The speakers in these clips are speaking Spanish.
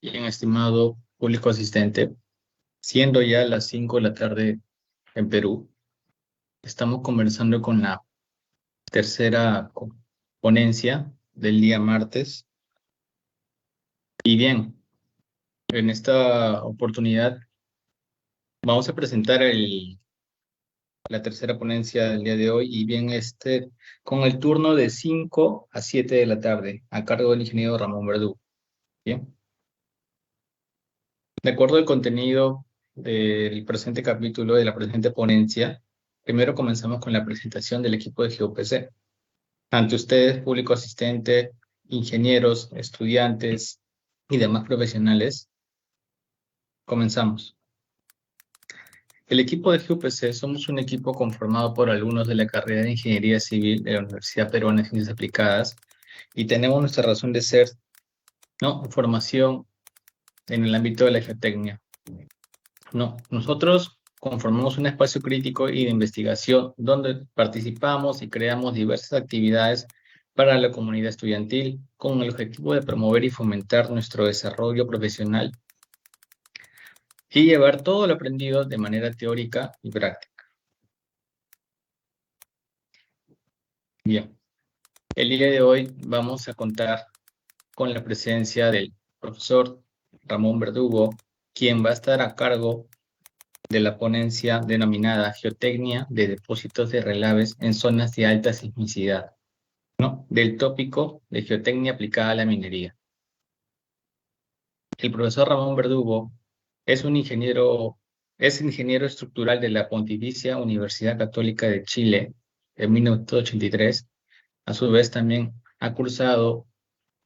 Bien, estimado público asistente, siendo ya las 5 de la tarde en Perú, estamos conversando con la tercera ponencia del día martes. Y bien, en esta oportunidad vamos a presentar la tercera ponencia del día de hoy, y bien, con el turno de 5 a 7 de la tarde, a cargo del ingeniero Ramón Verdugo. Bien. De acuerdo al contenido del presente capítulo de la presente ponencia, primero comenzamos con la presentación del equipo de GeoPC. Ante ustedes, público asistente, ingenieros, estudiantes y demás profesionales, comenzamos. El equipo de GeoPC somos un equipo conformado por alumnos de la carrera de Ingeniería Civil de la Universidad Peruana de Ciencias Aplicadas, y tenemos nuestra razón de ser, ¿no?, formación en el ámbito de la geotecnia. No, nosotros conformamos un espacio crítico y de investigación donde participamos y creamos diversas actividades para la comunidad estudiantil con el objetivo de promover y fomentar nuestro desarrollo profesional y llevar todo lo aprendido de manera teórica y práctica. Bien, el día de hoy vamos a contar con la presencia del profesor Ramón Verdugo, quien va a estar a cargo de la ponencia denominada Geotecnia de depósitos de relaves en zonas de alta sismicidad, ¿no?, del tópico de geotecnia aplicada a la minería. El profesor Ramón Verdugo es ingeniero estructural de la Pontificia Universidad Católica de Chile en 1983. A su vez, también ha cursado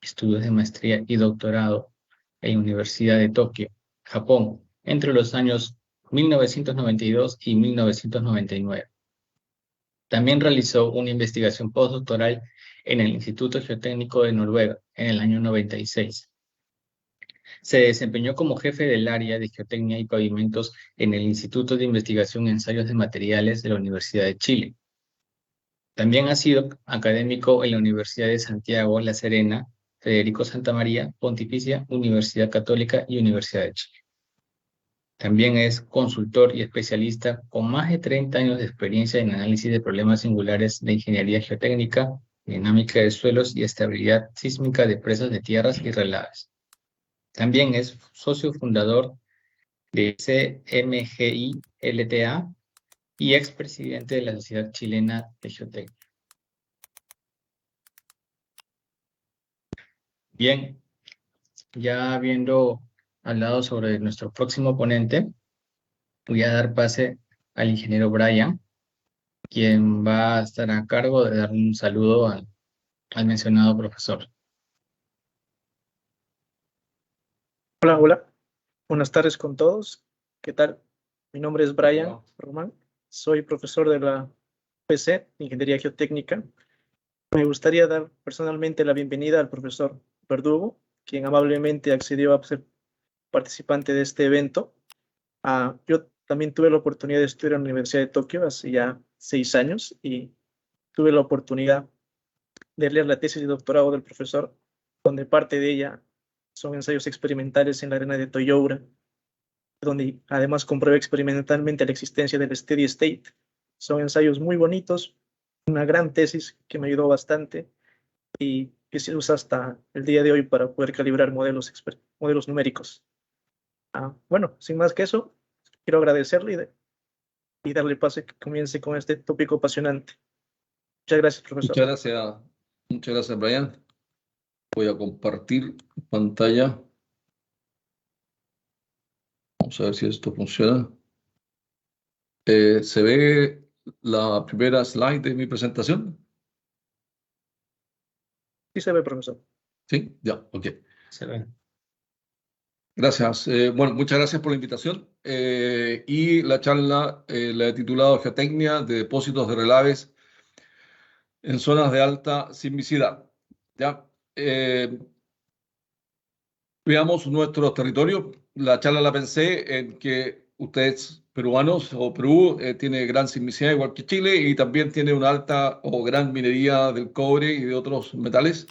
estudios de maestría y doctorado en la Universidad de Tokio, Japón, entre los años 1992 y 1999. También realizó una investigación postdoctoral en el Instituto Geotécnico de Noruega en el año 96. Se desempeñó como jefe del área de geotecnia y pavimentos en el Instituto de Investigación y Ensayos de Materiales de la Universidad de Chile. También ha sido académico en la Universidad de Santiago, La Serena, Federico Santa María, Pontificia Universidad Católica y Universidad de Chile. También es consultor y especialista con más de 30 años de experiencia en análisis de problemas singulares de ingeniería geotécnica, dinámica de suelos y estabilidad sísmica de presas de tierras y relaves. También es socio fundador de CMGI LTA y expresidente de la Sociedad Chilena de Geotecnia. Bien, ya habiendo hablado sobre nuestro próximo ponente, voy a dar pase al ingeniero Brian, quien va a estar a cargo de dar un saludo al mencionado profesor. Hola, hola. Buenas tardes con todos. ¿Qué tal? Mi nombre es Brian Román. Soy profesor de la UPC, Ingeniería Geotécnica. Me gustaría dar personalmente la bienvenida al profesor Verdugo, quien amablemente accedió a ser participante de este evento. Yo también tuve la oportunidad de estudiar en la Universidad de Tokio hace ya 6 años y tuve la oportunidad de leer la tesis de doctorado del profesor, donde parte de ella son ensayos experimentales en la arena de Toyoura, donde además comprueba experimentalmente la existencia del steady state. Son ensayos muy bonitos, una gran tesis que me ayudó bastante y que se usa hasta el día de hoy para poder calibrar modelos numéricos. Bueno, sin más que eso, quiero agradecerle y darle paso que comience con este tópico apasionante. Muchas gracias, profesor. Muchas gracias, Brian. Voy a compartir pantalla. Vamos a ver si esto funciona. ¿Se ve la primera slide de mi presentación? Sí se ve, profesor. Sí, ya, ok. Se ve. Gracias. Bueno, muchas gracias por la invitación. Y la charla la he titulado Geotecnia de depósitos de relaves en zonas de alta sismicidad. ¿Ya? Veamos nuestro territorio. La charla la pensé en que ustedes peruanos o Perú tiene gran sismicidad igual que Chile, y también tiene una alta o gran minería del cobre y de otros metales.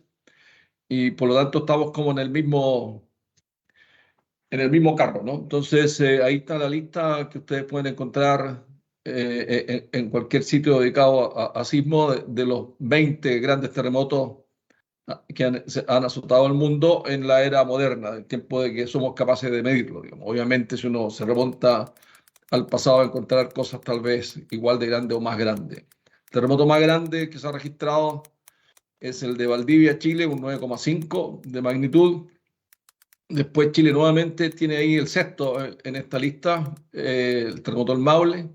Y por lo tanto estamos como en el mismo el mismo carro, ¿no? Entonces, ahí está la lista que ustedes pueden encontrar en cualquier sitio dedicado a sismo de los 20 grandes terremotos que han azotado el mundo en la era moderna, el tiempo de que somos capaces de medirlo, digamos. Obviamente, si uno se remonta al pasado, va a encontrar cosas tal vez igual de grandes o más grandes. El terremoto más grande que se ha registrado es el de Valdivia, Chile, un 9,5 de magnitud. Después Chile nuevamente tiene ahí el sexto en esta lista, el terremoto del Maule,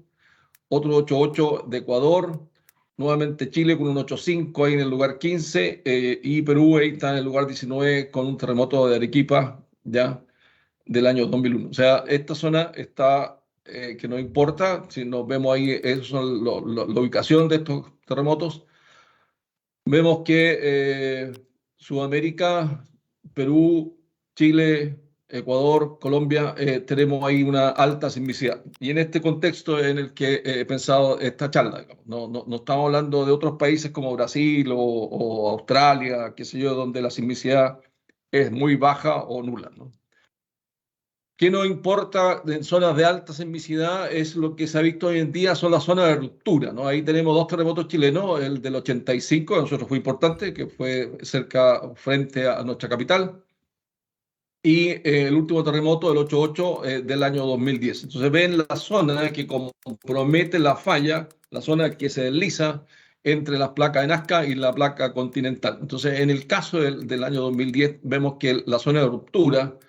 otro 8,8 de Ecuador, nuevamente Chile con un 8,5 ahí en el lugar 15, y Perú ahí está en el lugar 19 con un terremoto de Arequipa ya del año 2001. O sea, esta zona está, que no importa, si nos vemos ahí, esas son la ubicación de estos terremotos. Vemos que Sudamérica, Perú, Chile, Ecuador, Colombia, tenemos ahí una alta sismicidad. Y en este contexto en el que he pensado esta charla, digamos, no estamos hablando de otros países como Brasil o Australia, qué sé yo, donde la sismicidad es muy baja o nula, ¿no? ¿Qué nos importa en zonas de alta sismicidad? Es lo que se ha visto hoy en día, son las zonas de ruptura, ¿no? Ahí tenemos dos terremotos chilenos, el del 85, a nosotros fue importante, que fue cerca, frente a nuestra capital, y el último terremoto, del 8,8 del año 2010. Entonces ven la zona que compromete la falla, la zona que se desliza entre las placas de Nazca y la placa continental. Entonces, en el caso del año 2010, vemos que la zona de ruptura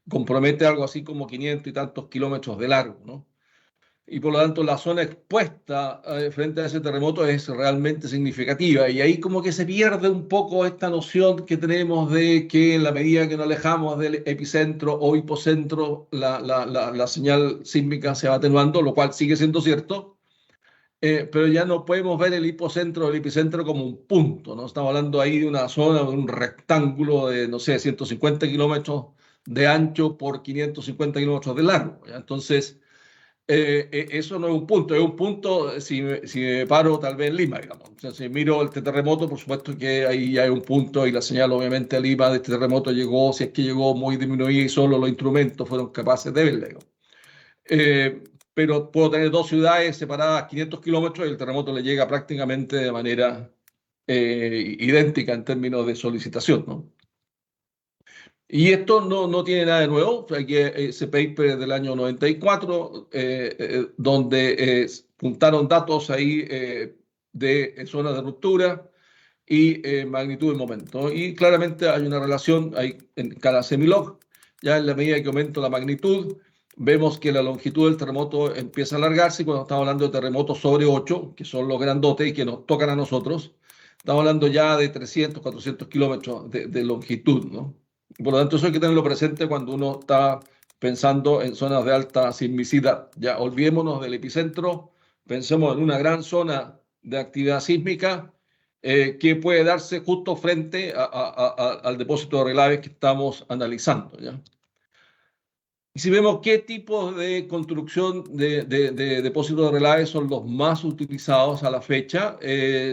compromete algo así como 500 y tantos kilómetros de largo, ¿no? Y por lo tanto la zona expuesta frente a ese terremoto es realmente significativa. Y ahí como que se pierde un poco esta noción que tenemos de que en la medida que nos alejamos del epicentro o hipocentro, la señal sísmica se va atenuando, lo cual sigue siendo cierto. Pero ya no podemos ver el hipocentro o el epicentro como un punto, ¿no? Estamos hablando ahí de una zona, de un rectángulo de, no sé, 150 kilómetros de ancho por 550 kilómetros de largo, ¿ya? Entonces, eso no es un punto si me paro tal vez en Lima, digamos. O sea, si miro el terremoto, por supuesto que ahí ya hay un punto y la señal obviamente a Lima de este terremoto llegó, si es que llegó muy disminuida y solo los instrumentos fueron capaces de verla, digamos. Pero puedo tener dos ciudades separadas 500 kilómetros y el terremoto le llega prácticamente de manera idéntica en términos de solicitación, ¿no? Y esto no tiene nada de nuevo. Aquí ese paper es del año 94, donde juntaron datos ahí de zonas de ruptura y magnitud de momento. Y claramente hay una relación ahí en cada semilog. Ya en la medida que aumenta la magnitud, vemos que la longitud del terremoto empieza a alargarse. Y cuando estamos hablando de terremotos sobre 8, que son los grandotes y que nos tocan a nosotros, estamos hablando ya de 300, 400 kilómetros de longitud, ¿no? Por lo tanto, eso hay que tenerlo presente cuando uno está pensando en zonas de alta sismicidad. Ya olvidémonos del epicentro, pensemos en una gran zona de actividad sísmica que puede darse justo frente al depósito de relaves que estamos analizando, ¿ya? Y si vemos qué tipos de construcción de depósitos de relaves son los más utilizados a la fecha,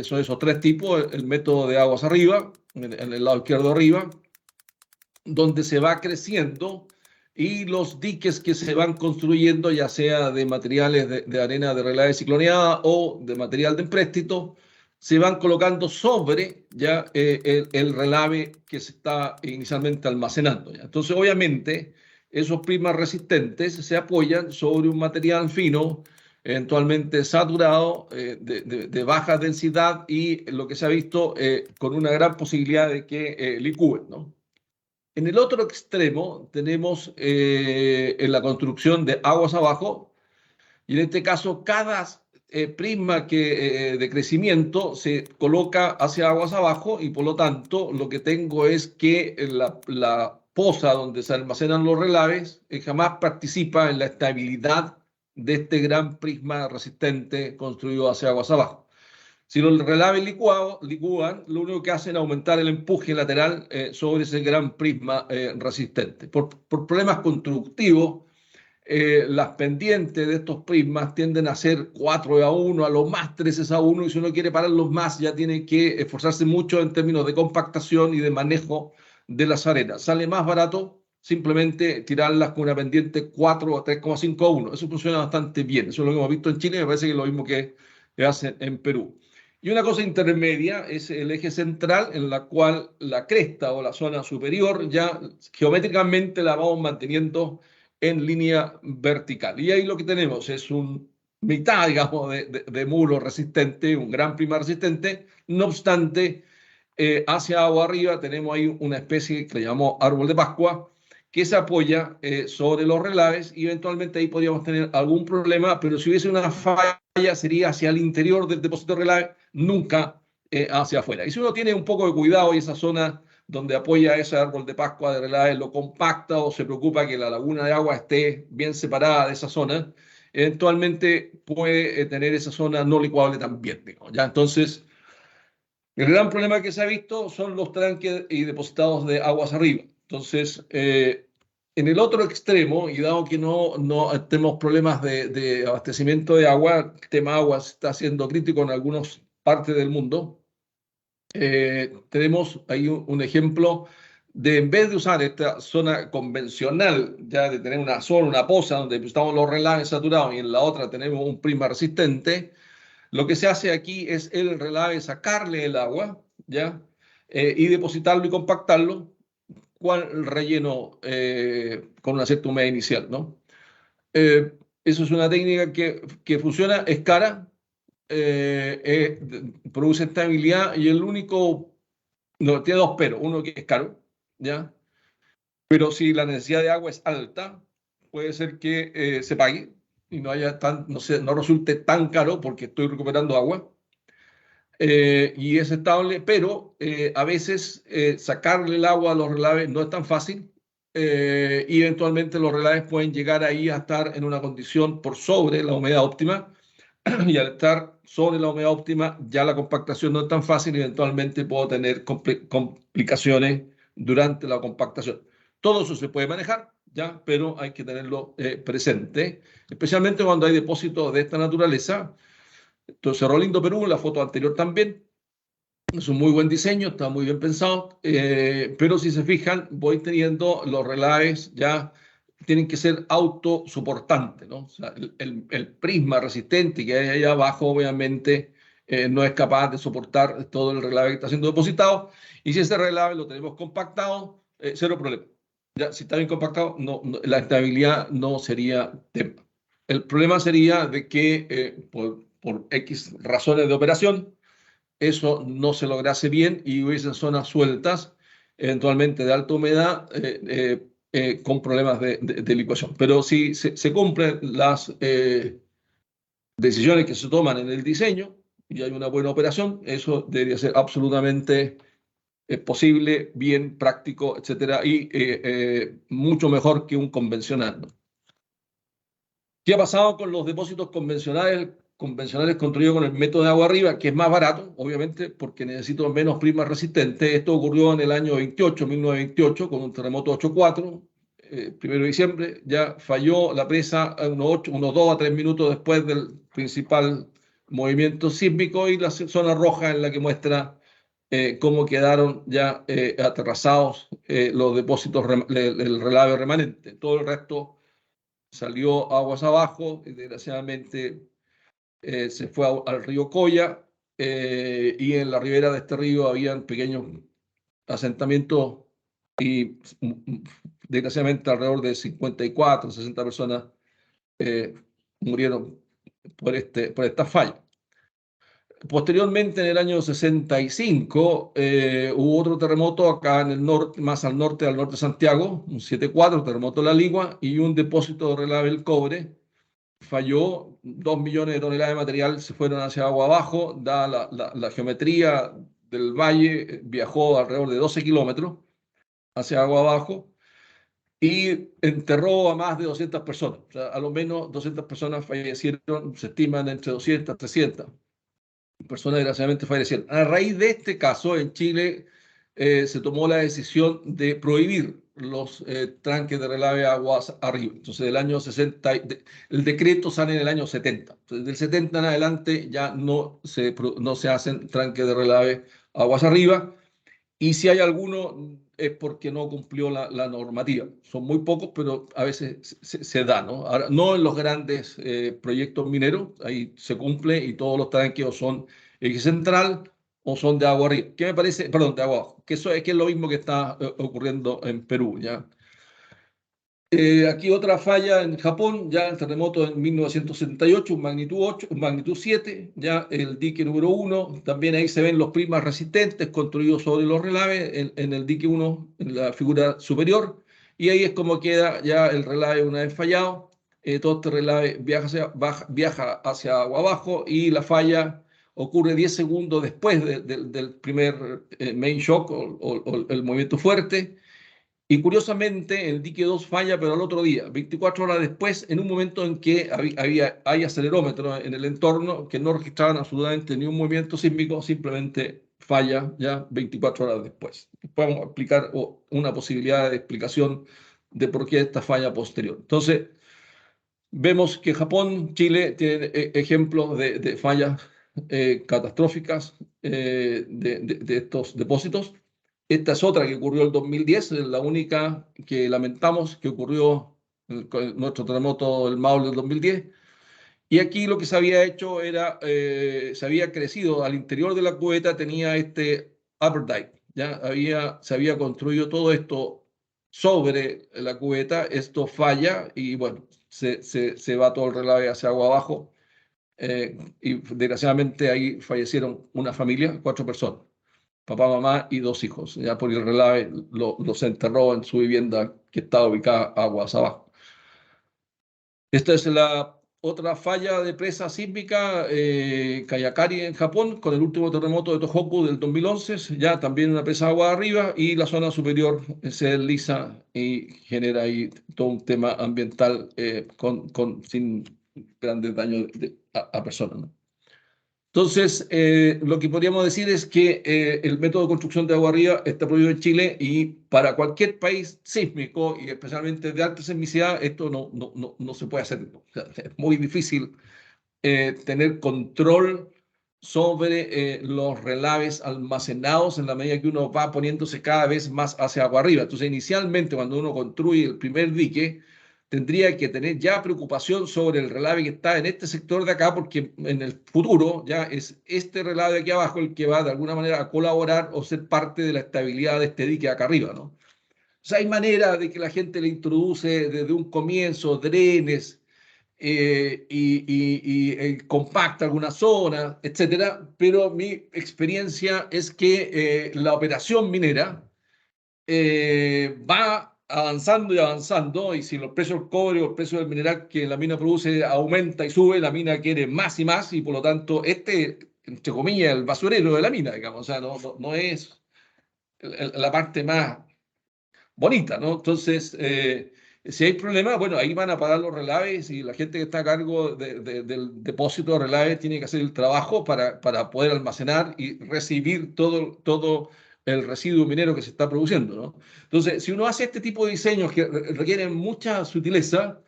son esos tres tipos: el método de aguas arriba, en el lado izquierdo arriba, donde se va creciendo, y los diques que se van construyendo, ya sea de materiales de arena de relave cicloneada o de material de empréstito, se van colocando sobre ya el relave que se está inicialmente almacenando, ¿ya? Entonces, obviamente, esos prismas resistentes se apoyan sobre un material fino, eventualmente saturado, de baja densidad, y lo que se ha visto con una gran posibilidad de que licúen, ¿no? En el otro extremo tenemos en la construcción de aguas abajo, y en este caso cada prisma de crecimiento se coloca hacia aguas abajo, y por lo tanto lo que tengo es que la poza donde se almacenan los relaves jamás participa en la estabilidad de este gran prisma resistente construido hacia aguas abajo. Si los relaves licúan, lo único que hacen es aumentar el empuje lateral sobre ese gran prisma resistente. Por problemas constructivos, las pendientes de estos prismas tienden a ser 4A1, a lo más 3A1, y si uno quiere pararlos más, ya tiene que esforzarse mucho en términos de compactación y de manejo de las arenas. Sale más barato simplemente tirarlas con una pendiente 4 o 3,5 a 1. Eso funciona bastante bien. Eso es lo que hemos visto en Chile, me parece que es lo mismo que hacen en Perú. Y una cosa intermedia es el eje central, en la cual la cresta o la zona superior ya geométricamente la vamos manteniendo en línea vertical. Y ahí lo que tenemos es un mitad, digamos, de muro resistente, un gran prima resistente. No obstante, hacia agua arriba tenemos ahí una especie que le llamamos árbol de Pascua, que se apoya sobre los relaves y eventualmente ahí podríamos tener algún problema, pero si hubiese una falla sería hacia el interior del depósito de relave, nunca hacia afuera. Y si uno tiene un poco de cuidado y esa zona donde apoya ese árbol de Pascua de relave lo compacta o se preocupa que la laguna de agua esté bien separada de esa zona, eventualmente puede tener esa zona no licuable también, digamos, ¿ya? Entonces, el gran problema que se ha visto son los tranques y depositados de aguas arriba. Entonces, en el otro extremo, y dado que no tenemos problemas de abastecimiento de agua, el tema agua está siendo crítico en algunas partes del mundo, tenemos ahí un ejemplo de, en vez de usar esta zona convencional, ya de tener una zona, una poza donde estamos los relaves saturados y en la otra tenemos un prisma resistente, lo que se hace aquí es el relave sacarle el agua, ¿ya? Y depositarlo y compactarlo con el relleno con una cierta humedad inicial, ¿no? Eso es una técnica que funciona, es cara, produce estabilidad y el único, no, tiene dos peros, uno que es caro, ¿ya? Pero si la necesidad de agua es alta, puede ser que se pague y no resulte tan caro porque estoy recuperando agua. Y es estable, pero a veces sacarle el agua a los relaves no es tan fácil y eventualmente los relaves pueden llegar ahí a estar en una condición por sobre la humedad óptima y al estar sobre la humedad óptima ya la compactación no es tan fácil y eventualmente puedo tener complicaciones durante la compactación. Todo eso se puede manejar, ¿ya? Pero hay que tenerlo presente, especialmente cuando hay depósitos de esta naturaleza. Entonces, Cerro Lindo, Perú, la foto anterior también, es un muy buen diseño, está muy bien pensado, pero si se fijan, voy teniendo los relaves ya tienen que ser autosoportantes, ¿no? O sea, el prisma resistente que hay ahí abajo, obviamente, no es capaz de soportar todo el relave que está siendo depositado, y si ese relave lo tenemos compactado, cero problema. Ya, si está bien compactado, la estabilidad no sería tema. El problema sería de que por X razones de operación, eso no se lograse bien y hubiesen zonas sueltas, eventualmente de alta humedad, con problemas de licuación. Pero si se cumplen las decisiones que se toman en el diseño y hay una buena operación, eso debería ser absolutamente posible, bien, práctico, etcétera, y mucho mejor que un convencional, ¿no? ¿Qué ha pasado con los depósitos convencionales construidos con el método de agua arriba, que es más barato, obviamente, porque necesito menos prismas resistentes? Esto ocurrió en el año 1928, con un terremoto 8.4, 1 de diciembre, ya falló la presa unos 2 a 3 minutos después del principal movimiento sísmico y la zona roja en la que muestra cómo quedaron ya aterrazados los depósitos, el relave remanente. Todo el resto salió aguas abajo y desgraciadamente se fue al río Coya y en la ribera de este río habían pequeños asentamientos y desgraciadamente alrededor de 54, 60 personas murieron por esta falla. Posteriormente, en el año 65, hubo otro terremoto acá en el norte, más al norte de Santiago, un 7.4, terremoto de La Ligua, y un depósito de relave del cobre falló, 2 millones de toneladas de material se fueron hacia agua abajo, dada la geometría del valle, viajó alrededor de 12 kilómetros hacia agua abajo y enterró a más de 200 personas. O sea, a lo menos 200 personas fallecieron, se estiman entre 200 y 300 personas desgraciadamente fallecieron. A raíz de este caso, en Chile se tomó la decisión de prohibir los tranques de relave aguas arriba. Entonces, del año 60, el decreto sale en el año 70. Entonces, del 70 en adelante ya no se hacen tranques de relave aguas arriba. Y si hay alguno es porque no cumplió la normativa. Son muy pocos, pero a veces se da, ¿no? Ahora, no en los grandes proyectos mineros, ahí se cumple y todos los tanques son eje central o son de agua arriba. ¿Qué me parece? Perdón, de agua abajo. Que eso es lo mismo que está ocurriendo en Perú, ¿ya? Aquí otra falla en Japón, ya el terremoto en 1978, un magnitud 8, un magnitud 7, ya el dique número 1, también ahí se ven los prismas resistentes construidos sobre los relaves en el dique 1, en la figura superior, y ahí es como queda ya el relave una vez fallado. Todo este relave viaja hacia agua abajo y la falla ocurre 10 segundos después del primer main shock o el movimiento fuerte. Y curiosamente, el dique 2 falla, pero al otro día, 24 horas después, en un momento en que hay acelerómetros en el entorno que no registraban absolutamente ni un movimiento sísmico, simplemente falla ya 24 horas después. Podemos explicar una posibilidad de explicación de por qué esta falla posterior. Entonces, vemos que Japón, Chile tienen ejemplos de fallas catastróficas de estos depósitos. Esta es otra que ocurrió en el 2010, la única que lamentamos que ocurrió con nuestro terremoto del Maule del 2010. Y aquí lo que se había hecho era, se había crecido al interior de la cubeta, tenía este upper dike, ¿ya? Se había construido todo esto sobre la cubeta, esto falla y bueno, se va todo el relave hacia agua abajo. Y desgraciadamente ahí fallecieron una familia, 4 personas, papá, mamá y 2 hijos, ya por el relave los enterró en su vivienda que estaba ubicada aguas abajo. Esta es la otra falla de presa sísmica, Kayakari en Japón, con el último terremoto de Tohoku del 2011, ya también una presa agua arriba y la zona superior se desliza y genera ahí todo un tema ambiental sin grandes daños a personas, ¿no? Entonces, lo que podríamos decir es que el método de construcción de agua arriba está prohibido en Chile y para cualquier país sísmico y especialmente de alta sismicidad, esto no se puede hacer. O sea, es muy difícil tener control sobre los relaves almacenados en la medida que uno va poniéndose cada vez más hacia agua arriba. Entonces, inicialmente, cuando uno construye el primer dique, tendría que tener ya preocupación sobre el relave que está en este sector de acá, porque en el futuro ya es este relave de aquí abajo el que va de alguna manera a colaborar o ser parte de la estabilidad de este dique acá arriba, ¿no? O sea, hay manera de que la gente le introduce desde un comienzo drenes compacta alguna zona, etcétera, pero mi experiencia es que la operación minera va avanzando y avanzando, y si los precios del cobre o el precio del mineral que la mina produce aumenta y sube, la mina quiere más y más, y por lo tanto, entre comillas, el basurero de la mina, digamos, o sea, no es la parte más bonita, ¿no? Entonces, si hay problemas, bueno, ahí van a pagar los relaves y la gente que está a cargo del depósito de relaves tiene que hacer el trabajo para poder almacenar y recibir todo el residuo minero que se está produciendo, ¿no? Entonces, si uno hace este tipo de diseños que requieren mucha sutileza,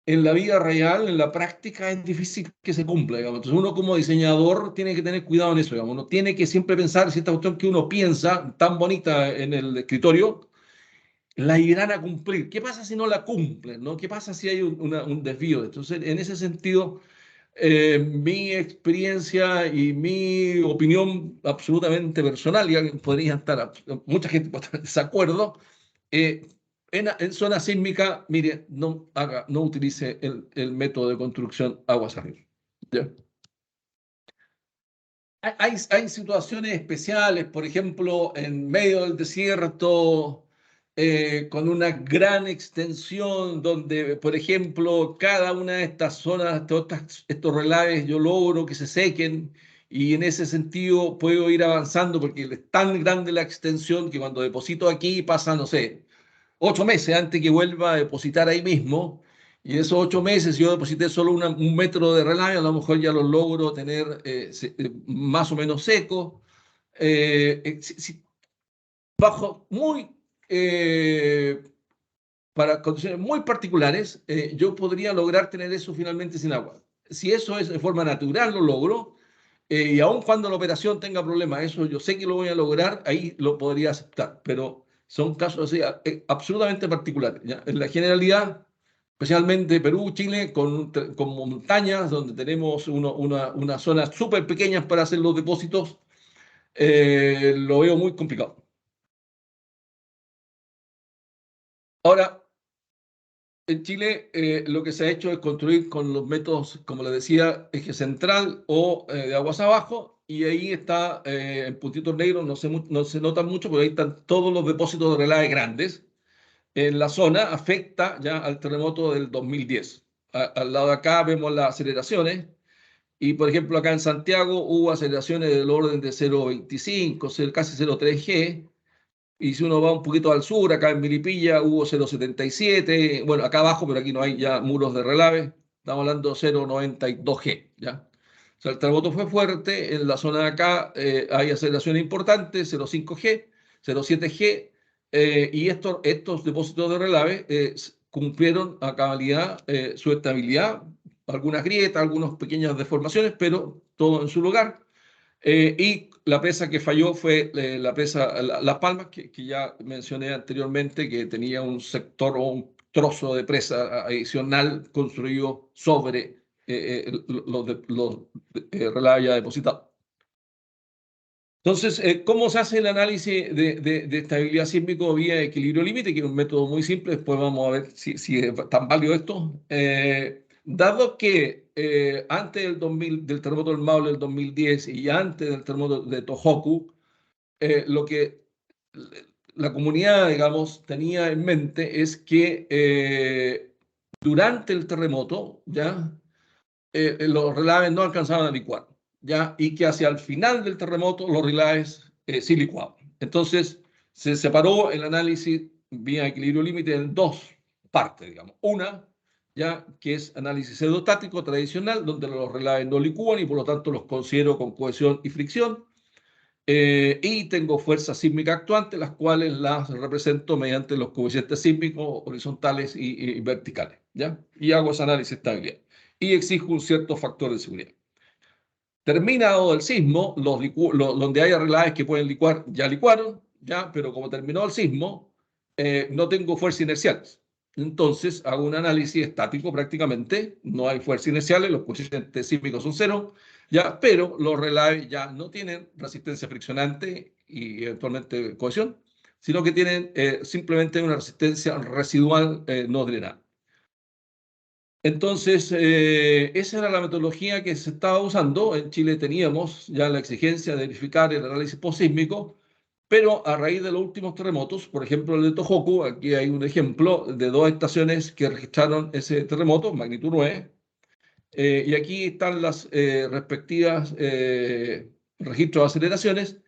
en la vida real, en la práctica, es difícil que se cumpla, digamos. Entonces, uno como diseñador tiene que tener cuidado en eso, digamos. Uno tiene que siempre pensar si esta cuestión que uno piensa, tan bonita en el escritorio, la irán a cumplir. ¿Qué pasa si no la cumplen, ¿no? ¿Qué pasa si hay un desvío? Entonces, en ese sentido, mi experiencia y mi opinión absolutamente personal, y alguien podría estar, mucha gente puede estar en desacuerdo, en zona sísmica, mire, no utilice el método de construcción aguas arriba. ¿Ya? Hay situaciones especiales, por ejemplo, en medio del desierto, con una gran extensión, donde, por ejemplo, cada una de estas zonas, estos relaves, yo logro que se sequen y en ese sentido puedo ir avanzando porque es tan grande la extensión que cuando deposito aquí pasa, no sé, 8 meses antes que vuelva a depositar ahí mismo. Y en esos 8 meses, si yo deposité solo un metro de relave, a lo mejor ya lo logro tener más o menos seco. Bajo para condiciones muy particulares, yo podría lograr tener eso finalmente sin agua. Si eso es de forma natural, lo logro. Y aun cuando la operación tenga problemas, eso yo sé que lo voy a lograr, ahí lo podría aceptar. Pero son casos así, absolutamente particulares, ¿ya? En la generalidad, especialmente Perú, Chile, con montañas donde tenemos unas zonas súper pequeñas para hacer los depósitos, lo veo muy complicado. Ahora, en Chile lo que se ha hecho es construir con los métodos, como les decía, eje central o de aguas abajo, y ahí está en puntitos negros, no se notan mucho, pero ahí están todos los depósitos de relaves grandes. En la zona afecta ya al terremoto del 2010. Al lado de acá vemos las aceleraciones, y por ejemplo acá en Santiago hubo aceleraciones del orden de 0,25, casi 0,3 G. Y si uno va un poquito al sur, acá en Milipilla hubo 0,77, bueno, acá abajo, pero aquí no hay ya muros de relave, estamos hablando de 0,92 G, ¿ya? O sea, el terremoto fue fuerte, en la zona de acá hay aceleraciones importantes, 0,5 G, 0,7 G, y estos depósitos de relave cumplieron a cabalidad su estabilidad, algunas grietas, algunas pequeñas deformaciones, pero todo en su lugar. Y la presa que falló fue la presa Las Palmas, que ya mencioné anteriormente, que tenía un sector o un trozo de presa adicional construido sobre los relaves ya depositados. Entonces, ¿cómo se hace el análisis de estabilidad sísmico vía equilibrio límite? Que es un método muy simple, después vamos a ver si es tan válido esto. Dado que antes del terremoto del Maule del 2010 y antes del terremoto de Tohoku, lo que la comunidad, digamos, tenía en mente es que durante el terremoto, ¿ya? Los relaves no alcanzaban a licuar, ¿ya? Y que hacia el final del terremoto los relaves sí licuaban. Entonces, se separó el análisis vía equilibrio límite en dos partes, digamos. Una, ya que es análisis pseudostático tradicional, donde los relaves no licúan y por lo tanto los considero con cohesión y fricción. Y tengo fuerzas sísmicas actuantes, las cuales las represento mediante los coeficientes sísmicos horizontales y verticales, ¿ya? Y hago ese análisis de estabilidad. Y exijo un cierto factor de seguridad. Terminado el sismo, donde hay relaves que pueden licuar, ya licuaron, ¿ya? Pero como terminó el sismo, no tengo fuerzas inerciales. Entonces hago un análisis estático prácticamente, no hay fuerzas inerciales, los coeficientes sísmicos son cero, ¿ya? Pero los relaves ya no tienen resistencia friccionante y eventualmente cohesión, sino que tienen simplemente una resistencia residual no drenada. Entonces, esa era la metodología que se estaba usando. En Chile teníamos ya la exigencia de verificar el análisis postsísmico, pero a raíz de los últimos terremotos, por ejemplo el de Tohoku, aquí hay un ejemplo de dos estaciones que registraron ese terremoto, magnitud 9, y aquí están las respectivas registros de aceleraciones.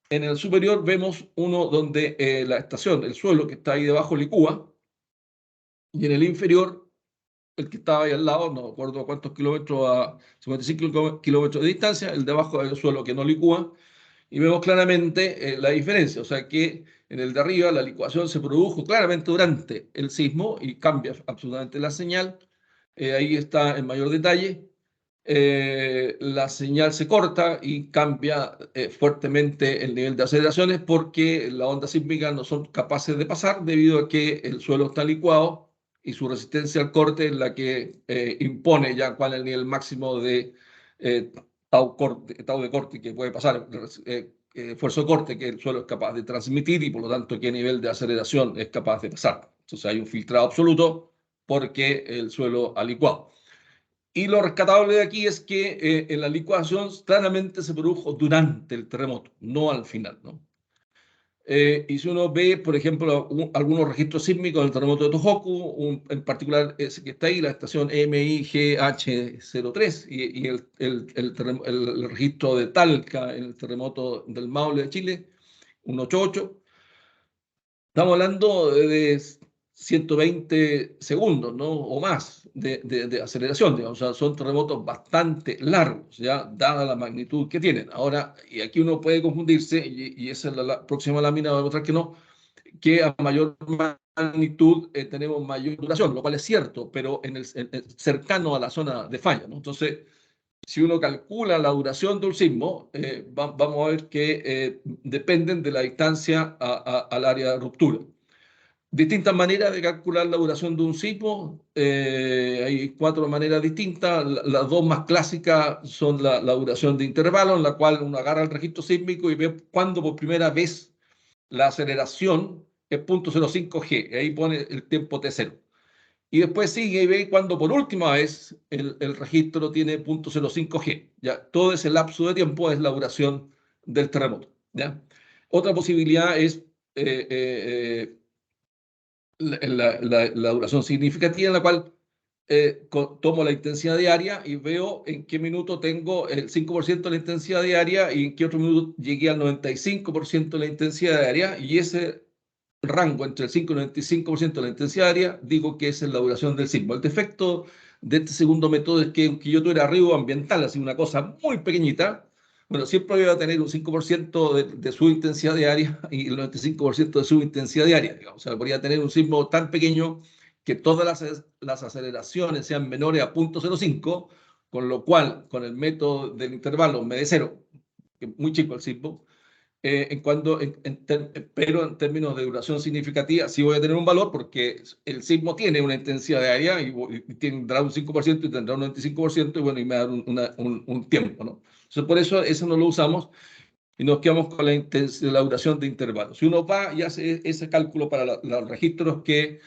En el superior vemos uno donde la estación, el suelo que está ahí debajo licúa, y en el inferior el que estaba ahí al lado, no recuerdo a cuántos kilómetros, a 55 kilómetros de distancia, el de abajo del suelo que no licúa, y vemos claramente la diferencia, o sea que en el de arriba la licuación se produjo claramente durante el sismo y cambia absolutamente la señal, ahí está en mayor detalle, la señal se corta y cambia fuertemente el nivel de aceleraciones porque las ondas sísmicas no son capaces de pasar debido a que el suelo está licuado y su resistencia al corte es la que impone ya cuál es el nivel máximo de tau de corte que puede pasar, esfuerzo de corte que el suelo es capaz de transmitir y por lo tanto qué nivel de aceleración es capaz de pasar. Entonces hay un filtrado absoluto porque el suelo ha licuado. Y lo rescatable de aquí es que en la licuación claramente se produjo durante el terremoto, no al final, ¿no? Y si uno ve, por ejemplo, algunos registros sísmicos del terremoto de Tohoku, en particular ese que está ahí, la estación MIGH03, y el registro de Talca en el terremoto del Maule de Chile, 188, estamos hablando de 120 segundos, ¿no? O más de aceleración, digamos. O sea, son terremotos bastante largos, ya, dada la magnitud que tienen. Ahora, y aquí uno puede confundirse, y esa es la próxima lámina, va a demostrar que no, que a mayor magnitud tenemos mayor duración, lo cual es cierto, pero cercano a la zona de fallo, ¿no? Entonces, si uno calcula la duración de un sismo, vamos a ver que dependen de la distancia al área de ruptura. Distintas maneras de calcular la duración de un sismo, hay 4 maneras distintas. Las 2 más clásicas son la duración de intervalo, en la cual uno agarra el registro sísmico y ve cuándo por primera vez la aceleración es 0.05 G, ahí pone el tiempo T0. Y después sigue y ve cuando por última vez el registro tiene 0.05 G. ¿Ya? Todo ese lapso de tiempo es la duración del terremoto. ¿Ya? Otra posibilidad es la duración significativa, en la cual tomo la intensidad diaria y veo en qué minuto tengo el 5% de la intensidad diaria y en qué otro minuto llegué al 95% de la intensidad diaria, y ese rango entre el 5 y el 95% de la intensidad diaria, digo que esa es la duración del sismo. El defecto de este segundo método es que aunque yo tuviera riesgo ambiental, así una cosa muy pequeñita, bueno, siempre voy a tener un 5% de su intensidad diaria y el 95% de su intensidad diaria, digamos. O sea, podría tener un sismo tan pequeño que todas las aceleraciones sean menores a 0.05, con lo cual, con el método del intervalo MD0, que es muy chico el sismo, pero en términos de duración significativa sí voy a tener un valor, porque el sismo tiene una intensidad diaria y tendrá un 5% y tendrá un 95%, y bueno, y me da un tiempo, ¿no? Entonces, por eso no lo usamos y nos quedamos con la duración de intervalos. Si uno va y hace ese cálculo para los registros que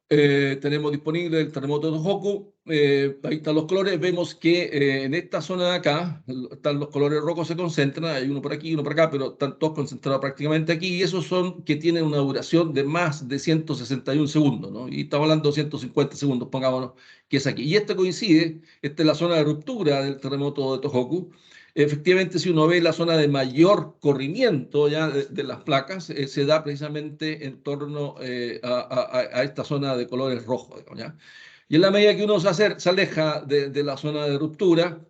tenemos disponible el terremoto de Tohoku, ahí están los colores. Vemos que en esta zona de acá están los colores rojos, se concentran, hay uno por aquí y uno por acá, pero están todos concentrados prácticamente aquí, y esos son que tienen una duración de más de 161 segundos, ¿no? Y estamos hablando de 150 segundos, pongámonos, que es aquí. Y este coincide, esta es la zona de ruptura del terremoto de Tohoku. Efectivamente, si uno ve la zona de mayor corrimiento ya de las placas, se da precisamente en torno a esta zona de colores rojos, digamos, ¿ya? Y en la medida que uno se aleja de la zona de ruptura,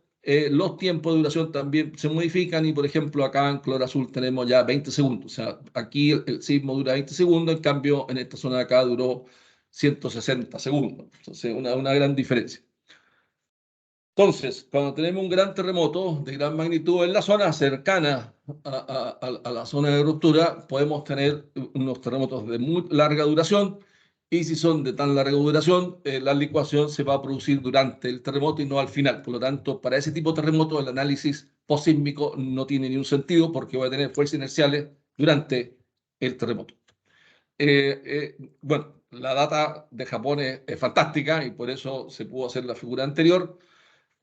los tiempos de duración también se modifican, y por ejemplo acá en color azul tenemos ya 20 segundos. O sea, aquí el sismo dura 20 segundos, en cambio en esta zona de acá duró 160 segundos. Entonces, una gran diferencia. Entonces, cuando tenemos un gran terremoto de gran magnitud en la zona cercana a la zona de ruptura, podemos tener unos terremotos de muy larga duración, y si son de tan larga duración, la licuación se va a producir durante el terremoto y no al final. Por lo tanto, para ese tipo de terremoto, el análisis posísmico no tiene ningún sentido, porque va a tener fuerzas inerciales durante el terremoto. Bueno, la data de Japón es fantástica, y por eso se pudo hacer la figura anterior.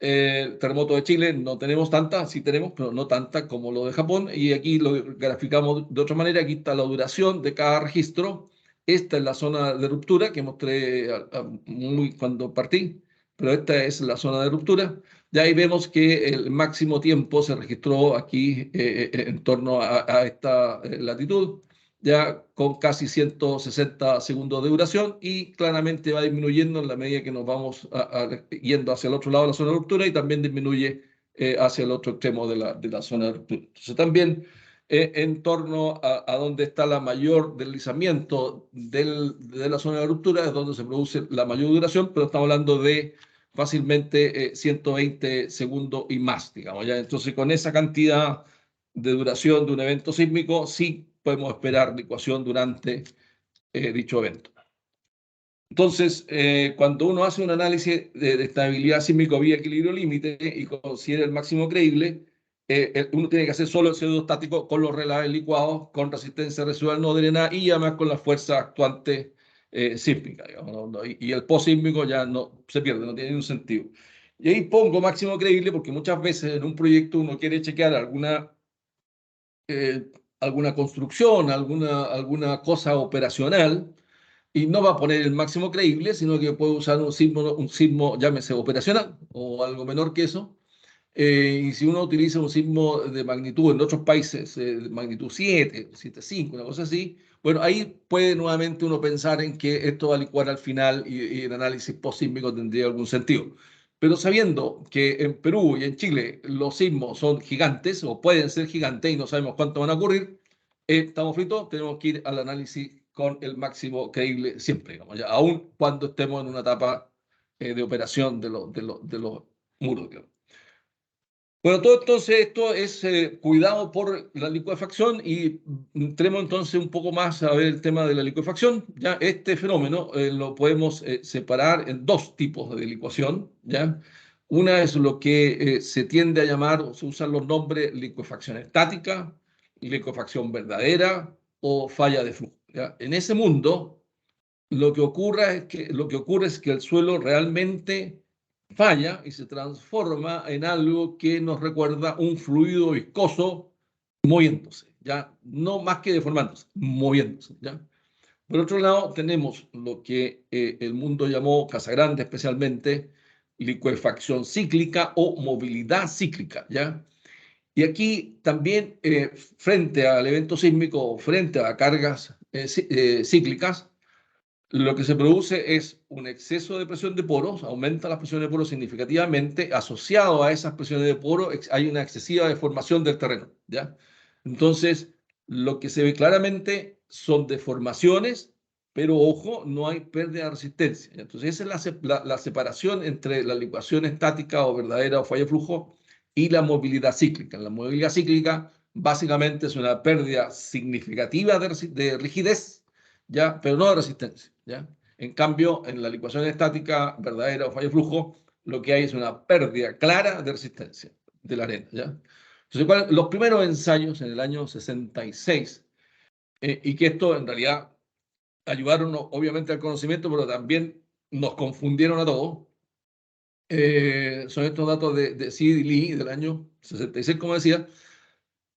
El terremoto de Chile no tenemos tanta, sí tenemos, pero no tanta como lo de Japón, y aquí lo graficamos de otra manera. Aquí está la duración de cada registro. Esta es la zona de ruptura que mostré muy cuando partí, pero esta es la zona de ruptura. Ya ahí vemos que el máximo tiempo se registró aquí en torno a esta latitud, ya con casi 160 segundos de duración, y claramente va disminuyendo en la medida que nos vamos yendo hacia el otro lado de la zona de ruptura, y también disminuye hacia el otro extremo de la zona de ruptura. Entonces, también en torno a donde está la mayor deslizamiento de la zona de ruptura es donde se produce la mayor duración, pero estamos hablando de fácilmente 120 segundos y más, digamos, ¿ya? Entonces, con esa cantidad de duración de un evento sísmico, sí podemos esperar licuación durante dicho evento. Entonces, cuando uno hace un análisis de estabilidad sísmico vía equilibrio límite y considera el máximo creíble, uno tiene que hacer solo el pseudostático con los relaves licuados, con resistencia residual no drenada, y además con la fuerza actuante sísmica, digamos, ¿no? Y el postsísmico ya no se pierde, no tiene ningún sentido. Y ahí pongo máximo creíble porque muchas veces en un proyecto uno quiere chequear alguna construcción, alguna cosa operacional, y no va a poner el máximo creíble, sino que puede usar un sismo, llámese operacional, o algo menor que eso. Y si uno utiliza un sismo de magnitud en otros países, de magnitud 7, 7,5, una cosa así, bueno, ahí puede nuevamente uno pensar en que esto va a licuar al final, y el análisis postsísmico tendría algún sentido. Pero sabiendo que en Perú y en Chile los sismos son gigantes, o pueden ser gigantes, y no sabemos cuánto van a ocurrir, estamos fritos, tenemos que ir al análisis con el máximo creíble siempre, digamos, ya, aun cuando estemos en una etapa de operación de los muros, digamos. Bueno, todo entonces esto es cuidado por la licuefacción y entremos entonces un poco más a ver el tema de la licuefacción. Ya este fenómeno lo podemos separar en dos tipos de licuación. Ya una es lo que se tiende a llamar o se usan los nombres licuefacción estática, licuefacción verdadera o falla de flujo. ¿Ya? En ese mundo lo que ocurre es que el suelo realmente falla y se transforma en algo que nos recuerda un fluido viscoso moviéndose, ¿ya? No más que deformándose, moviéndose, ¿ya? Por otro lado, tenemos lo que el mundo llamó, Casagrande especialmente, licuefacción cíclica o movilidad cíclica, ¿ya? Y aquí también, frente al evento sísmico, frente a cargas cíclicas, lo que se produce es un exceso de presión de poros, aumenta la presión de poros significativamente, asociado a esas presiones de poros hay una excesiva deformación del terreno, ¿ya? Entonces, lo que se ve claramente son deformaciones, pero ojo, no hay pérdida de resistencia. Entonces, esa es la separación entre la licuación estática o verdadera o falla de flujo y la movilidad cíclica. La movilidad cíclica básicamente es una pérdida significativa de rigidez, ¿ya? Pero no de resistencia, ¿ya? En cambio, en la licuación estática verdadera o falla de flujo, lo que hay es una pérdida clara de resistencia de la arena, ¿ya? Entonces, los primeros ensayos en el año 66, y que esto en realidad ayudaron obviamente al conocimiento, pero también nos confundieron a todos, son estos datos de Sid y Lee del año 66, como decía,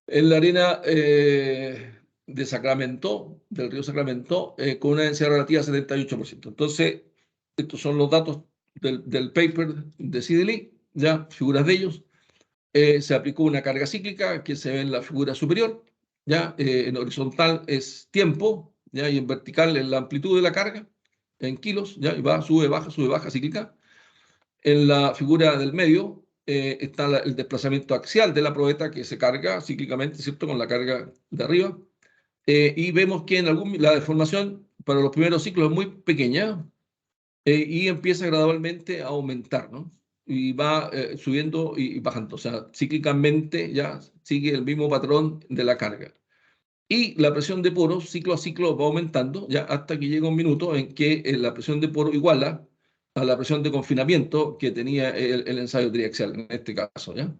en la arena de Sacramento, del río Sacramento, con una densidad relativa de 78%. Entonces, estos son los datos del paper de Sid y Lee, ya, figuras de ellos. Se aplicó una carga cíclica que se ve en la figura superior, ya, en horizontal es tiempo, ya, y en vertical es la amplitud de la carga, en kilos, ya, y va, sube, baja cíclica. En la figura del medio está el desplazamiento axial de la probeta que se carga cíclicamente, ¿cierto?, con la carga de arriba. Y vemos que la deformación para los primeros ciclos es muy pequeña y empieza gradualmente a aumentar, ¿no? Y va subiendo y bajando, o sea, cíclicamente ya sigue el mismo patrón de la carga. Y la presión de poros, ciclo a ciclo, va aumentando, ya hasta que llega un minuto en que la presión de poro iguala a la presión de confinamiento que tenía el ensayo triaxial, en este caso, ¿ya?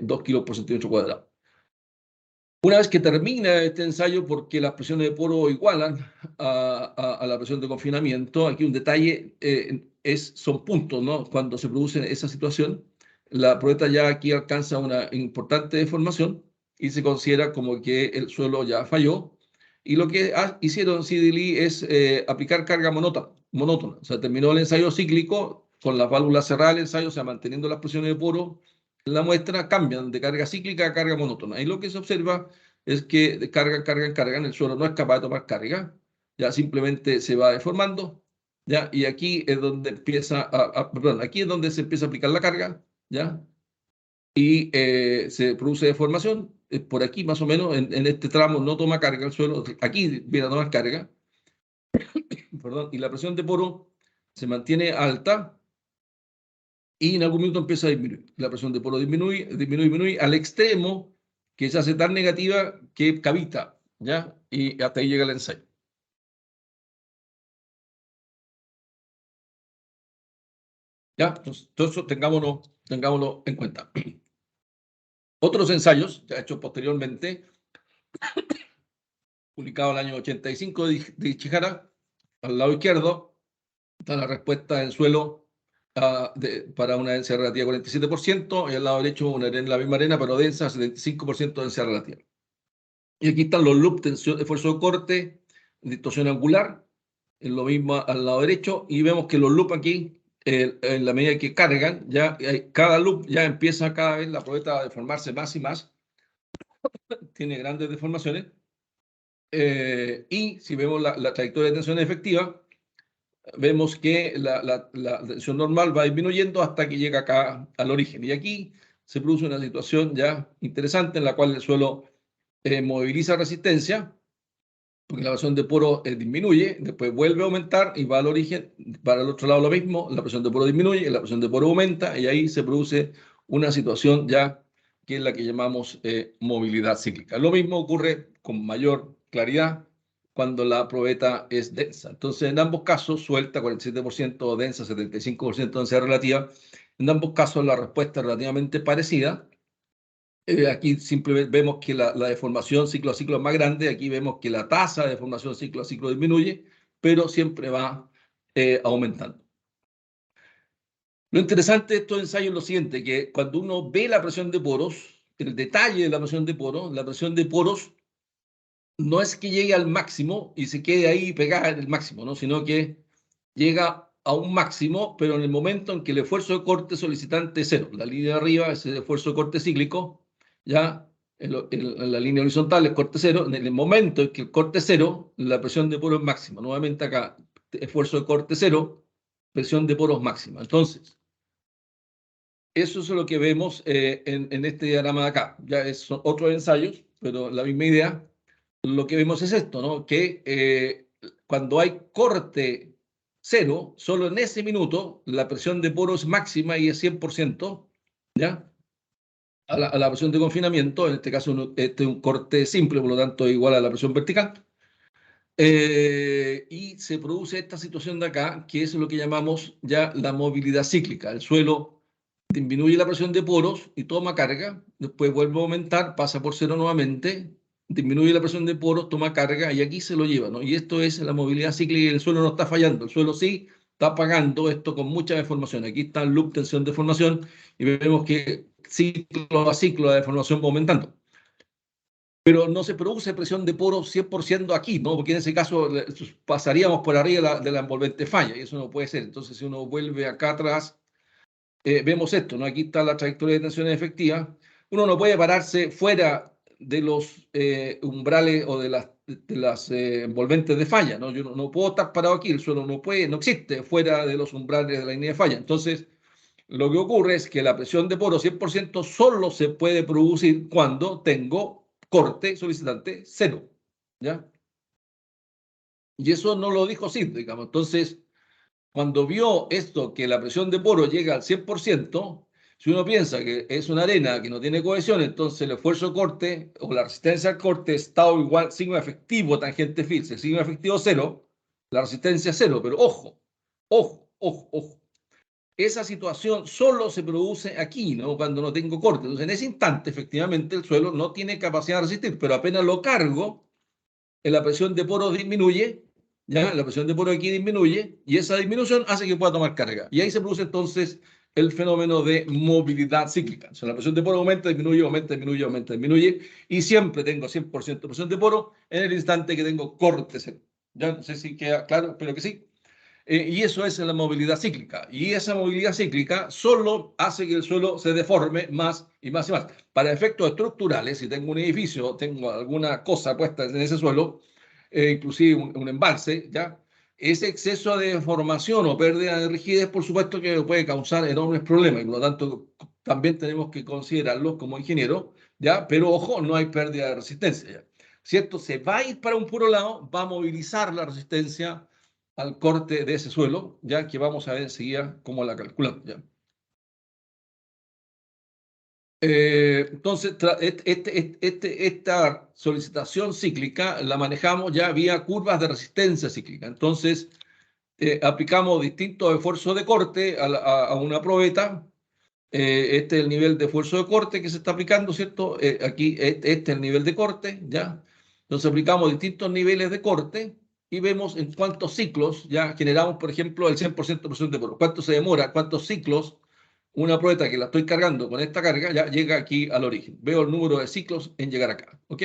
2 kilos por centímetro cuadrado. Una vez que termina este ensayo, porque las presiones de poro igualan a la presión de confinamiento, aquí un detalle son puntos, ¿no? Cuando se produce esa situación, la probeta ya aquí alcanza una importante deformación y se considera como que el suelo ya falló. Y lo que hicieron Sid y Lee es aplicar carga monótona. O sea, terminó el ensayo cíclico con las válvulas cerradas del ensayo, o sea, manteniendo las presiones de poro. La muestra cambian de carga cíclica a carga monótona. Y lo que se observa es que cargan, el suelo no es capaz de tomar carga, ya simplemente se va deformando, ya, y aquí es donde aquí es donde se empieza a aplicar la carga, ya, y se produce deformación, por aquí más o menos, en este tramo no toma carga el suelo, aquí viene a tomar carga, perdón, y la presión de poro se mantiene alta, y en algún minuto empieza a disminuir. La presión de poro disminuye al extremo que se hace tan negativa que cavita, ¿ya? Y hasta ahí llega el ensayo. ¿Ya? Entonces, todo eso tengámoslo en cuenta. Otros ensayos, ya hechos posteriormente, publicado en el año 85 de Ichihara, al lado izquierdo, está la respuesta del suelo para una densidad relativa de 47%, y al lado derecho la misma arena, pero densa, 75% de densidad relativa. Y aquí están los loops, esfuerzo de corte, distorsión angular, en lo mismo al lado derecho, y vemos que los loops aquí, en la medida que cargan, ya cada loop ya empieza cada vez la probeta a deformarse más y más, tiene grandes deformaciones, y si vemos la trayectoria de tensión efectiva, vemos que la tensión normal va disminuyendo hasta que llega acá al origen. Y aquí se produce una situación ya interesante en la cual el suelo moviliza resistencia, porque la presión de poro disminuye, después vuelve a aumentar y va al origen, para el otro lado lo mismo, la presión de poro disminuye, la presión de poro aumenta y ahí se produce una situación ya que es la que llamamos movilidad cíclica. Lo mismo ocurre con mayor claridad cuando la probeta es densa. Entonces, en ambos casos, suelta 47%, densa 75% de densidad relativa. En ambos casos, la respuesta es relativamente parecida. Aquí simplemente vemos que la deformación ciclo a ciclo es más grande. Aquí vemos que la tasa de deformación ciclo a ciclo disminuye, pero siempre va aumentando. Lo interesante de estos ensayos es lo siguiente, que cuando uno ve la presión de poros, el detalle de la presión de poros no es que llegue al máximo y se quede ahí pegada en el máximo, ¿no? Sino que llega a un máximo, pero en el momento en que el esfuerzo de corte solicitante es cero. La línea de arriba es el esfuerzo de corte cíclico, ya en la línea horizontal es corte cero. En el momento en que el corte es cero, la presión de poros es máxima. Nuevamente acá, esfuerzo de corte cero, presión de poros máxima. Entonces, eso es lo que vemos en este diagrama de acá. Ya son otros ensayos, pero la misma idea. Lo que vemos es esto, ¿no? Que cuando hay corte cero, solo en ese minuto la presión de poros es máxima y es 100%, ¿ya? A la presión de confinamiento, en este caso este es un corte simple, por lo tanto es igual a la presión vertical. Y se produce esta situación de acá, que es lo que llamamos ya la movilidad cíclica. El suelo disminuye la presión de poros y toma carga, después vuelve a aumentar, pasa por cero nuevamente, disminuye la presión de poros, toma carga y aquí se lo lleva, ¿no? Y esto es la movilidad cíclica y el suelo no está fallando, el suelo sí está pagando esto con mucha deformación. Aquí está el loop tensión deformación y vemos que ciclo a ciclo la deformación va aumentando. Pero no se produce presión de poros 100% aquí, ¿no? Porque en ese caso pasaríamos por arriba de la envolvente falla y eso no puede ser. Entonces, si uno vuelve acá atrás, vemos esto, ¿no? Aquí está la trayectoria de tensiones efectivas. Uno no puede pararse fuera de los umbrales o de las envolventes de falla, ¿no? Yo no puedo estar parado aquí, el suelo no existe fuera de los umbrales de la línea de falla. Entonces, lo que ocurre es que la presión de poro 100% solo se puede producir cuando tengo corte solicitante cero, ¿ya? Y eso no lo dijo Sid, digamos. Entonces, cuando vio esto, que la presión de poro llega al 100%, si uno piensa que es una arena que no tiene cohesión, entonces el esfuerzo de corte o la resistencia al corte está igual, sigma efectivo, tangente fil, si el sigma efectivo cero, la resistencia es cero, pero ojo, ojo, ojo, ojo. Esa situación solo se produce aquí, ¿no? Cuando no tengo corte. Entonces, en ese instante, efectivamente, el suelo no tiene capacidad de resistir, pero apenas lo cargo, la presión de poro disminuye, ¿ya? La presión de poro aquí disminuye y esa disminución hace que pueda tomar carga. Y ahí se produce entonces el fenómeno de movilidad cíclica. O sea, la presión de poro aumenta, disminuye, aumenta, disminuye, aumenta, disminuye y siempre tengo 100% de presión de poro en el instante que tengo corte cero. Ya no sé si queda claro, pero que sí. Y eso es la movilidad cíclica. Y esa movilidad cíclica solo hace que el suelo se deforme más y más y más. Para efectos estructurales, si tengo un edificio, tengo alguna cosa puesta en ese suelo, inclusive un embalse, ¿ya? Ese exceso de deformación o pérdida de rigidez, por supuesto que puede causar enormes problemas y por lo tanto también tenemos que considerarlo como ingenieros, ¿ya? Pero ojo, no hay pérdida de resistencia, ¿ya? Si esto se va a ir para un puro lado, va a movilizar la resistencia al corte de ese suelo, ya que vamos a ver enseguida cómo la calculamos. ¿Ya? Entonces, esta solicitación cíclica la manejamos ya vía curvas de resistencia cíclica. Entonces, aplicamos distintos esfuerzos de corte a una probeta. Este es el nivel de esfuerzo de corte que se está aplicando, ¿cierto? Aquí, este es el nivel de corte, ¿ya? Entonces, aplicamos distintos niveles de corte y vemos en cuántos ciclos ya generamos, por ejemplo, el 100% de presión de poro. ¿Cuánto se demora? ¿Cuántos ciclos? Una probeta que la estoy cargando con esta carga ya llega aquí al origen. Veo el número de ciclos en llegar acá, ¿ok?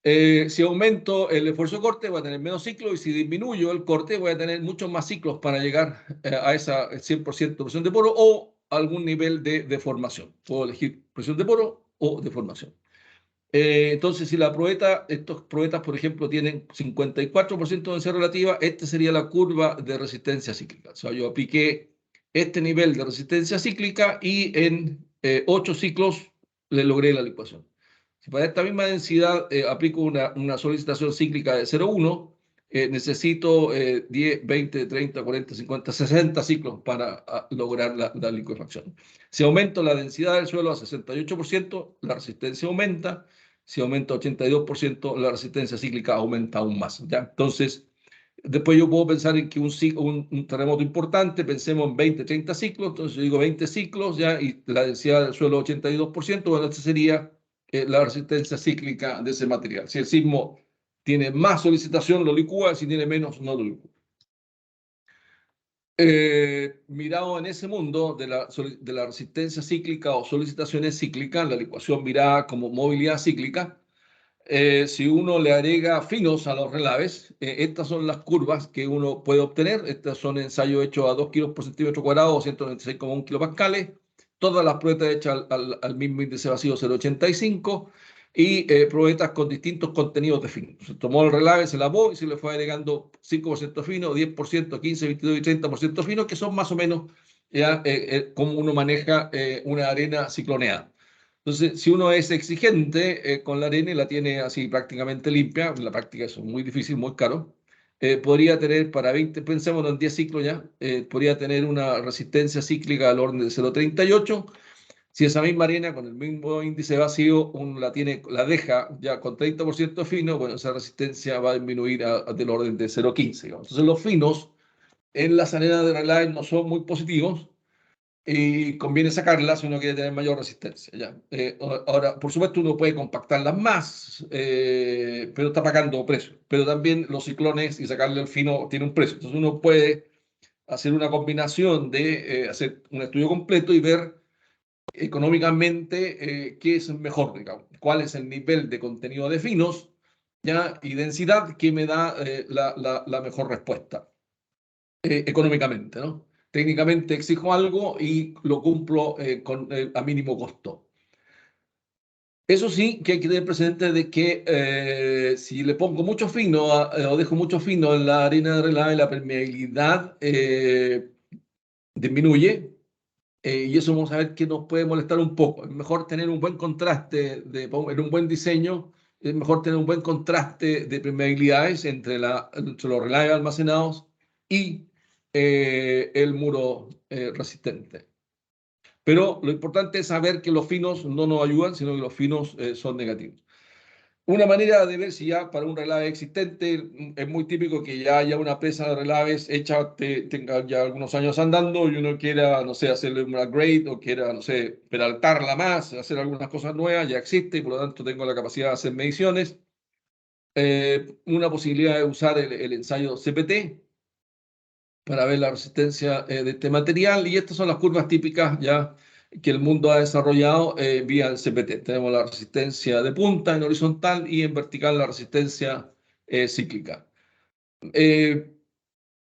Si aumento el esfuerzo de corte, voy a tener menos ciclos y si disminuyo el corte, voy a tener muchos más ciclos para llegar a esa 100% de presión de poro o algún nivel de deformación. Puedo elegir presión de poro o deformación. Entonces, si estos probetas, por ejemplo, tienen 54% de densidad relativa, esta sería la curva de resistencia cíclica. O sea, yo apliqué este nivel de resistencia cíclica y en 8 ciclos le logré la licuación. Si para esta misma densidad aplico una solicitación cíclica de 0,1, necesito 10, 20, 30, 40, 50, 60 ciclos para lograr la licuefacción. Si aumento la densidad del suelo a 68%, la resistencia aumenta. Si aumenta a 82%, la resistencia cíclica aumenta aún más, ¿ya? Entonces, después yo puedo pensar en que un terremoto importante, pensemos en 20, 30 ciclos, entonces yo digo 20 ciclos, ¿ya? Y la densidad del suelo 82%, bueno, esta sería la resistencia cíclica de ese material. Si el sismo tiene más solicitación, lo licúa, si tiene menos, no lo licúa. Mirado en ese mundo de la resistencia cíclica o solicitaciones cíclicas, la licuación mirada como movilidad cíclica, si uno le agrega finos a los relaves, estas son las curvas que uno puede obtener. Estas son ensayos hechos a 2 kilos por centímetro cuadrado, 196,1 kilopascales. Todas las pruebas hechas al mismo índice vacío 0,85 y pruebas con distintos contenidos de fino. Se tomó el relave, se lavó y se le fue agregando 5% fino, 10%, 15, 22 y 30% fino, que son más o menos ya como uno maneja una arena cicloneada. Entonces, si uno es exigente con la arena y la tiene así prácticamente limpia, en la práctica eso es muy difícil, muy caro, podría tener para 20, pensemos en 10 ciclos ya, podría tener una resistencia cíclica al orden de 0,38. Si esa misma arena con el mismo índice vacío uno la deja ya con 30% fino, bueno, esa resistencia va a disminuir del orden de 0,15. Entonces, los finos en las arenas de relave no son muy positivos y conviene sacarlas si uno quiere tener mayor resistencia. ¿Ya? Ahora, por supuesto, uno puede compactarlas más, pero está pagando precio. Pero también los ciclones y sacarle el fino tiene un precio. Entonces uno puede hacer una combinación de hacer un estudio completo y ver económicamente qué es mejor, digamos, cuál es el nivel de contenido de finos, ¿ya? Y densidad que me da la mejor respuesta económicamente, ¿no? Técnicamente exijo algo y lo cumplo a mínimo costo. Eso sí, que hay que tener presente de que si le pongo mucho fino o dejo mucho fino en la arena de relave, la permeabilidad disminuye y eso vamos a ver que nos puede molestar un poco. Es mejor tener un buen contraste en un buen diseño, es mejor tener un buen contraste de permeabilidades entre los relaves almacenados y el muro resistente. Pero lo importante es saber que los finos no nos ayudan, sino que los finos son negativos. Una manera de ver si ya para un relave existente es muy típico que ya haya una presa de relaves hecha, tenga ya algunos años andando y uno quiera, no sé, hacerle un upgrade o quiera, no sé, peraltarla más, hacer algunas cosas nuevas, ya existe y por lo tanto tengo la capacidad de hacer mediciones. Una posibilidad de usar el ensayo CPT para ver la resistencia de este material y estas son las curvas típicas ya que el mundo ha desarrollado vía el CPT. Tenemos la resistencia de punta en horizontal y en vertical la resistencia cíclica.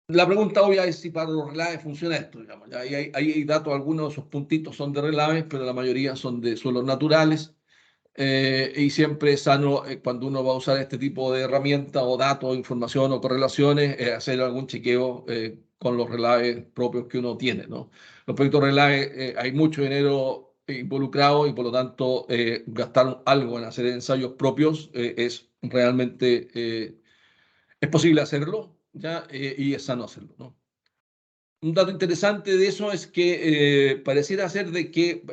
La pregunta obvia es si para los relaves funciona esto, digamos. Ahí hay datos, algunos de esos puntitos son de relaves, pero la mayoría son de suelos naturales. Y siempre es sano cuando uno va a usar este tipo de herramientas o datos, información o correlaciones, hacer algún chequeo con los relaves propios que uno tiene, ¿no? Los proyectos relaves, hay mucho dinero involucrado y por lo tanto gastar algo en hacer ensayos propios es realmente, es posible hacerlo, ¿ya? Y es sano hacerlo, ¿no? Un dato interesante de eso es que pareciera ser de que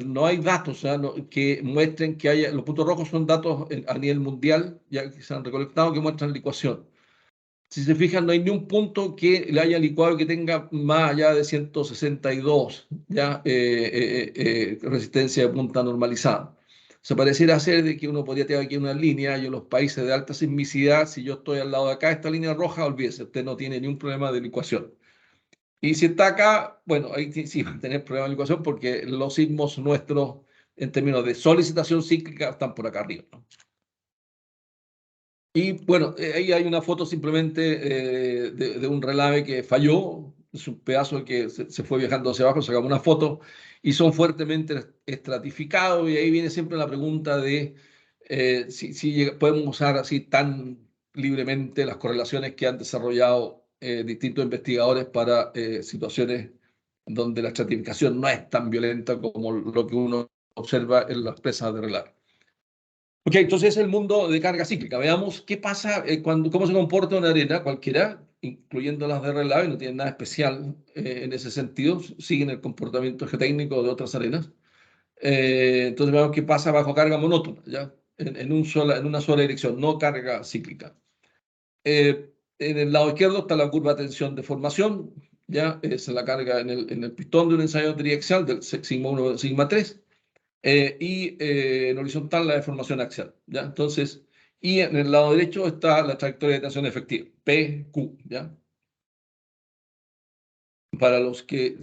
no hay datos que muestren que haya, los puntos rojos son datos a nivel mundial, ya que se han recolectado, que muestran licuación. Si se fijan, no hay ni un punto que le haya licuado que tenga más allá de 162 ya, resistencia de punta normalizada. O sea, pareciera ser de que uno podría tener aquí una línea, y en los países de alta sismicidad, si yo estoy al lado de acá, esta línea roja, olvídese, usted no tiene ni un problema de licuación. Y si está acá, bueno, ahí sí va a tener problemas de licuación porque los sismos nuestros, en términos de solicitación cíclica, están por acá arriba, ¿no? Y bueno, ahí hay una foto simplemente de un relave que falló, es un pedazo que se fue viajando hacia abajo, sacamos una foto y son fuertemente estratificados y ahí viene siempre la pregunta de si podemos usar así tan libremente las correlaciones que han desarrollado distintos investigadores para situaciones donde la estratificación no es tan violenta como lo que uno observa en las presas de relave. Ok, entonces es el mundo de carga cíclica. Veamos qué pasa cómo se comporta una arena cualquiera, incluyendo las de relave, no tienen nada especial en ese sentido, siguen el comportamiento geotécnico de otras arenas. Entonces veamos qué pasa bajo carga monótona, ¿ya? En una sola dirección, no carga cíclica. En el lado izquierdo está la curva de tensión de formación, ¿ya? Es la carga en el pistón de un ensayo triaxial del sigma 1 sigma 3. En horizontal la deformación axial, ¿ya? Entonces, y en el lado derecho está la trayectoria de tensión efectiva, PQ, ¿ya? Para los que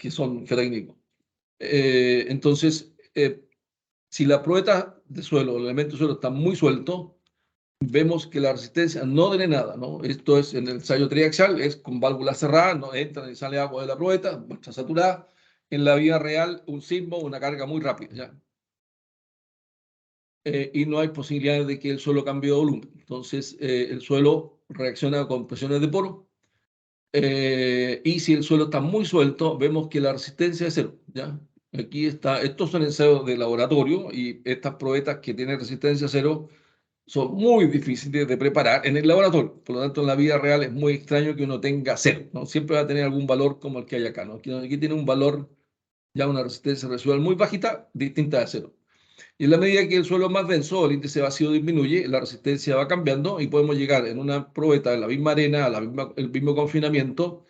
son geotécnicos. Entonces, si la probeta de suelo, el elemento de suelo está muy suelto, vemos que la resistencia no drenada, ¿no? Esto es en el ensayo triaxial, es con válvula cerrada, no entra ni sale agua de la probeta, muestra saturada. En la vida real, un sismo, una carga muy rápida, ¿ya? Y no hay posibilidad de que el suelo cambie de volumen. Entonces, el suelo reacciona con presiones de poro. Y si el suelo está muy suelto, vemos que la resistencia es cero, ¿ya? Aquí está, estos son ensayos de laboratorio y estas probetas que tienen resistencia cero son muy difíciles de preparar en el laboratorio. Por lo tanto, en la vida real es muy extraño que uno tenga cero, ¿no? Siempre va a tener algún valor como el que hay acá, ¿no? Aquí tiene un valor, ya una resistencia residual muy bajita, distinta de cero. Y en la medida que el suelo es más denso, el índice vacío disminuye, la resistencia va cambiando y podemos llegar en una probeta, en la misma arena, el mismo confinamiento,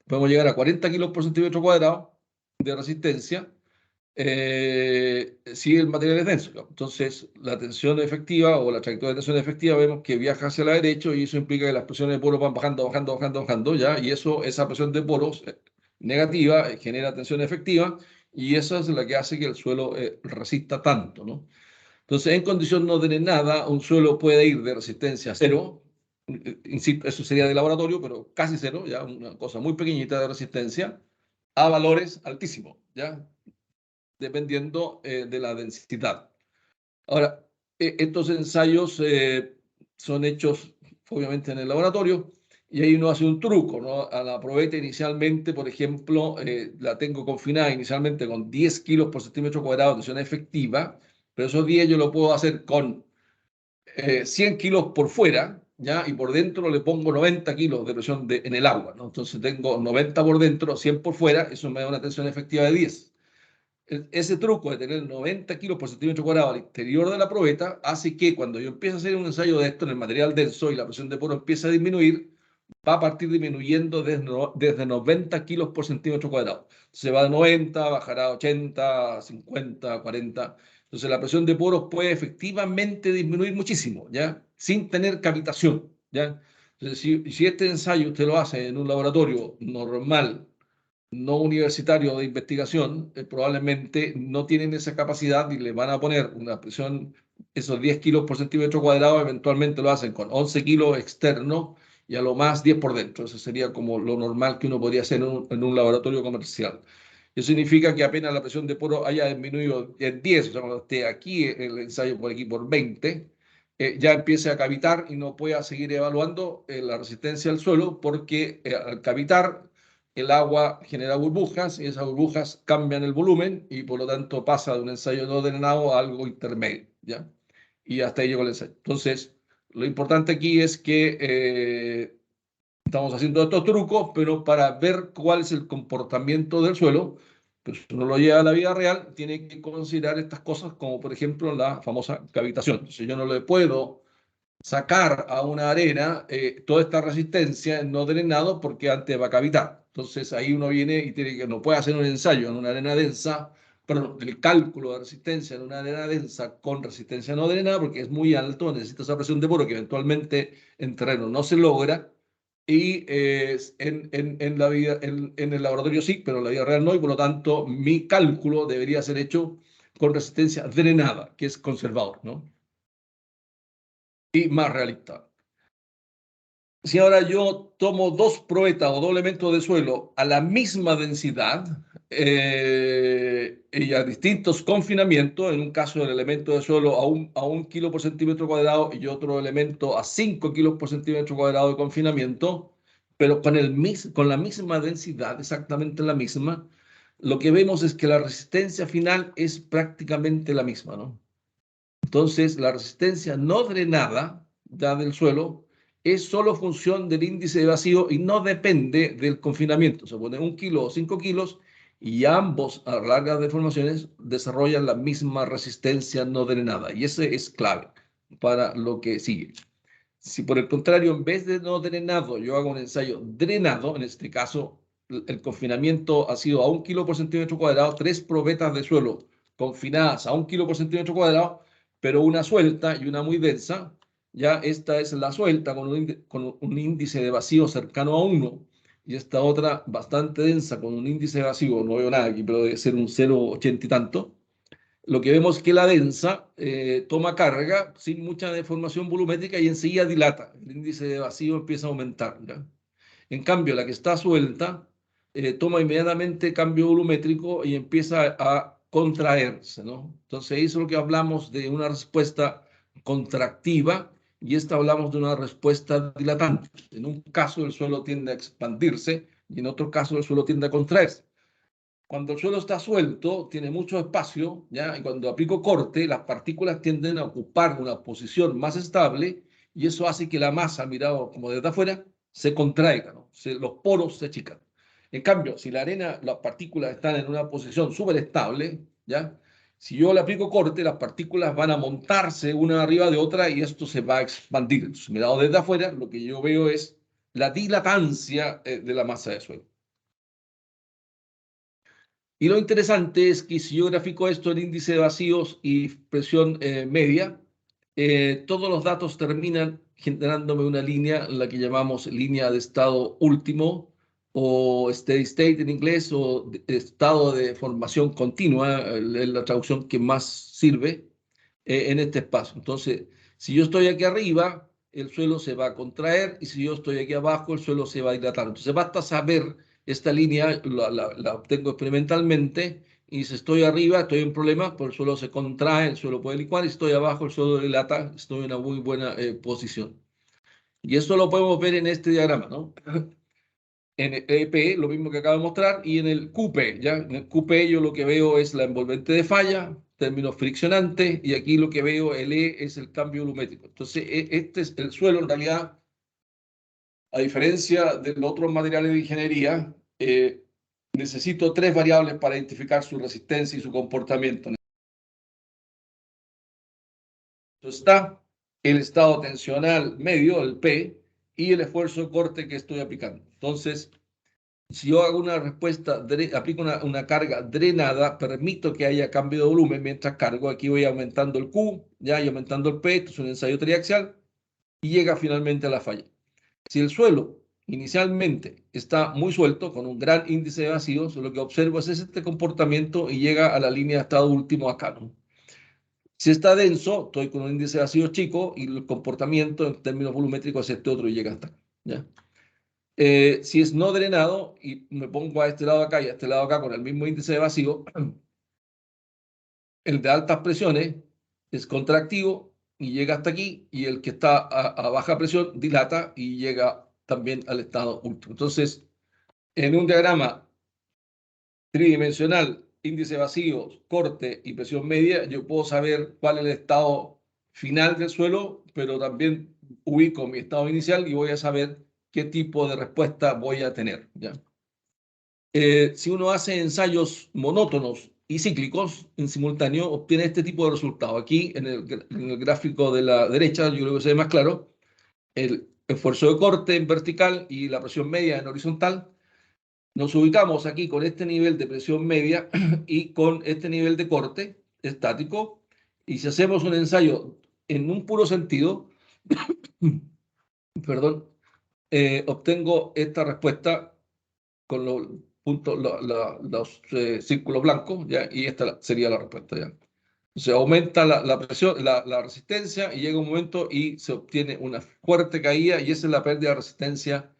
podemos llegar a 40 kilos por centímetro cuadrado de resistencia si el material es denso. Entonces, la tensión efectiva o la trayectoria de tensión efectiva vemos que viaja hacia la derecha y eso implica que las presiones de poros van bajando, bajando, bajando, bajando, ¿ya? Y esa presión de poros negativa genera tensión efectiva y eso es la que hace que el suelo resista tanto, ¿no? Entonces, en condición no de nada, un suelo puede ir de resistencia cero, insisto, eso sería de laboratorio, pero casi cero, ya una cosa muy pequeñita de resistencia, a valores altísimos, ¿ya? Dependiendo de la densidad. Ahora, estos ensayos son hechos obviamente en el laboratorio y ahí uno hace un truco, ¿no? A la probeta inicialmente, por ejemplo, la tengo confinada inicialmente con 10 kilos por centímetro cuadrado de tensión efectiva, pero esos 10 yo lo puedo hacer con 100 kilos por fuera, ¿ya? Y por dentro le pongo 90 kilos de presión en el agua, ¿no? Entonces tengo 90 por dentro, 100 por fuera, eso me da una tensión efectiva de 10. Ese truco de tener 90 kilos por centímetro cuadrado al interior de la probeta hace que cuando yo empiezo a hacer un ensayo de esto en el material denso y la presión de poro empieza a disminuir, va a partir disminuyendo desde 90 kilos por centímetro cuadrado. Se va de 90, bajará a 80, 50, 40. Entonces la presión de poros puede efectivamente disminuir muchísimo, ¿ya? Sin tener cavitación, ¿ya? Entonces, si este ensayo usted lo hace en un laboratorio normal, no universitario de investigación, probablemente no tienen esa capacidad y le van a poner una presión, esos 10 kilos por centímetro cuadrado, eventualmente lo hacen con 11 kilos externos y a lo más 10 por dentro. Eso sería como lo normal que uno podría hacer en un laboratorio comercial. Eso significa que apenas la presión de poro haya disminuido en 10, o sea, cuando esté aquí el ensayo por aquí por 20, ya empiece a cavitar y no pueda seguir evaluando la resistencia al suelo porque al cavitar el agua genera burbujas y esas burbujas cambian el volumen y por lo tanto pasa de un ensayo no drenado a algo intermedio, ¿ya? Y hasta ahí llegó el ensayo. Entonces, lo importante aquí es que estamos haciendo estos trucos, pero para ver cuál es el comportamiento del suelo, pues si uno lo lleva a la vida real, tiene que considerar estas cosas como, por ejemplo, la famosa cavitación. Entonces, yo no le puedo sacar a una arena toda esta resistencia no drenado porque antes va a cavitar. Entonces ahí uno viene y tiene que, no puede hacer un ensayo en una arena densa, perdón, el cálculo de resistencia en una arena densa con resistencia no drenada porque es muy alto, necesita esa presión de poro que eventualmente en terreno no se logra. Y en el laboratorio sí, pero en la vida real no, y por lo tanto mi cálculo debería ser hecho con resistencia drenada, que es conservador, ¿no? Y más realista. Si ahora yo tomo dos probetas o dos elementos de suelo a la misma densidad y a distintos confinamientos, en un caso el elemento de suelo a 1 kilo por centímetro cuadrado y otro elemento a 5 kilos por centímetro cuadrado de confinamiento, pero con la misma densidad, exactamente la misma, lo que vemos es que la resistencia final es prácticamente la misma, ¿no? Entonces, la resistencia no drenada ya del suelo es solo función del índice de vacío y no depende del confinamiento. Se pone 1 kilo o 5 kilos y ambos a largas deformaciones desarrollan la misma resistencia no drenada. Y ese es clave para lo que sigue. Si por el contrario, en vez de no drenado, yo hago un ensayo drenado, en este caso, el confinamiento ha sido a 1 kilo por centímetro cuadrado, 3 probetas de suelo confinadas a 1 kilo por centímetro cuadrado, pero una suelta y una muy densa. Ya esta es la suelta con un índice de vacío cercano a 1 y esta otra bastante densa con un índice de vacío, no veo nada aquí, pero debe ser un 0,80 y tanto. Lo que vemos es que la densa toma carga sin mucha deformación volumétrica y enseguida dilata. El índice de vacío empieza a aumentar, ¿ya? En cambio, la que está suelta toma inmediatamente cambio volumétrico y empieza a contraerse, ¿no? Entonces, eso es lo que hablamos de una respuesta contractiva y esta hablamos de una respuesta dilatante. En un caso, el suelo tiende a expandirse y en otro caso, el suelo tiende a contraerse. Cuando el suelo está suelto, tiene mucho espacio, ¿ya? Y cuando aplico corte, las partículas tienden a ocupar una posición más estable y eso hace que la masa, mirado como desde afuera, se contraiga, ¿no? Los poros se achican. En cambio, si la arena, las partículas están en una posición súper estable, ¿ya? Si yo le aplico corte, las partículas van a montarse una arriba de otra y esto se va a expandir. Entonces, mirado desde afuera, lo que yo veo es la dilatancia de la masa de suelo. Y lo interesante es que si yo grafico esto en índice de vacíos y presión media, todos los datos terminan generándome una línea, la que llamamos línea de estado último o steady state en inglés o estado de formación continua, es la traducción que más sirve en este espacio. Entonces, si yo estoy aquí arriba, el suelo se va a contraer y si yo estoy aquí abajo, el suelo se va a dilatar. Entonces, basta saber esta línea, la obtengo experimentalmente y si estoy arriba, estoy en problemas, pues el suelo se contrae, el suelo puede licuar y si estoy abajo, el suelo dilata, estoy en una muy buena posición. Y esto lo podemos ver en este diagrama, ¿no? En el EP, lo mismo que acabo de mostrar, y en el QP, ¿ya? En el QP yo lo que veo es la envolvente de falla, términos friccionantes, y aquí lo que veo, el E, es el cambio volumétrico. Entonces, este es el suelo, en realidad, a diferencia de los otros materiales de ingeniería, necesito 3 variables para identificar su resistencia y su comportamiento. Entonces, está el estado tensional medio, el P, y el esfuerzo de corte que estoy aplicando. Entonces, si yo hago una respuesta, aplico una carga drenada, permito que haya cambio de volumen mientras cargo. Aquí voy aumentando el Q, ya, y aumentando el P, esto es un ensayo triaxial, y llega finalmente a la falla. Si el suelo inicialmente está muy suelto, con un gran índice de vacíos, lo que observo es este comportamiento y llega a la línea de estado último acá, ¿no? Si está denso, estoy con un índice de vacío chico y el comportamiento en términos volumétricos es este otro y llega hasta acá, ¿ya? Si es no drenado y me pongo a este lado acá y a este lado acá con el mismo índice de vacío, el de altas presiones es contractivo y llega hasta aquí y el que está a baja presión dilata y llega también al estado último. Entonces, en un diagrama tridimensional, índice de vacíos, corte y presión media, yo puedo saber cuál es el estado final del suelo, pero también ubico mi estado inicial y voy a saber qué tipo de respuesta voy a tener, ¿ya? Si uno hace ensayos monótonos y cíclicos en simultáneo, obtiene este tipo de resultado. Aquí en el gráfico de la derecha, yo creo que se ve más claro, el esfuerzo de corte en vertical y la presión media en horizontal. Nos ubicamos aquí con este nivel de presión media y con este nivel de corte estático. Y si hacemos un ensayo en un puro sentido, perdón, obtengo esta respuesta con los puntos, los círculos blancos, ¿ya? Y esta sería la respuesta, ¿ya? Se aumenta la presión, la resistencia y llega un momento y se obtiene una fuerte caída y esa es la pérdida de resistencia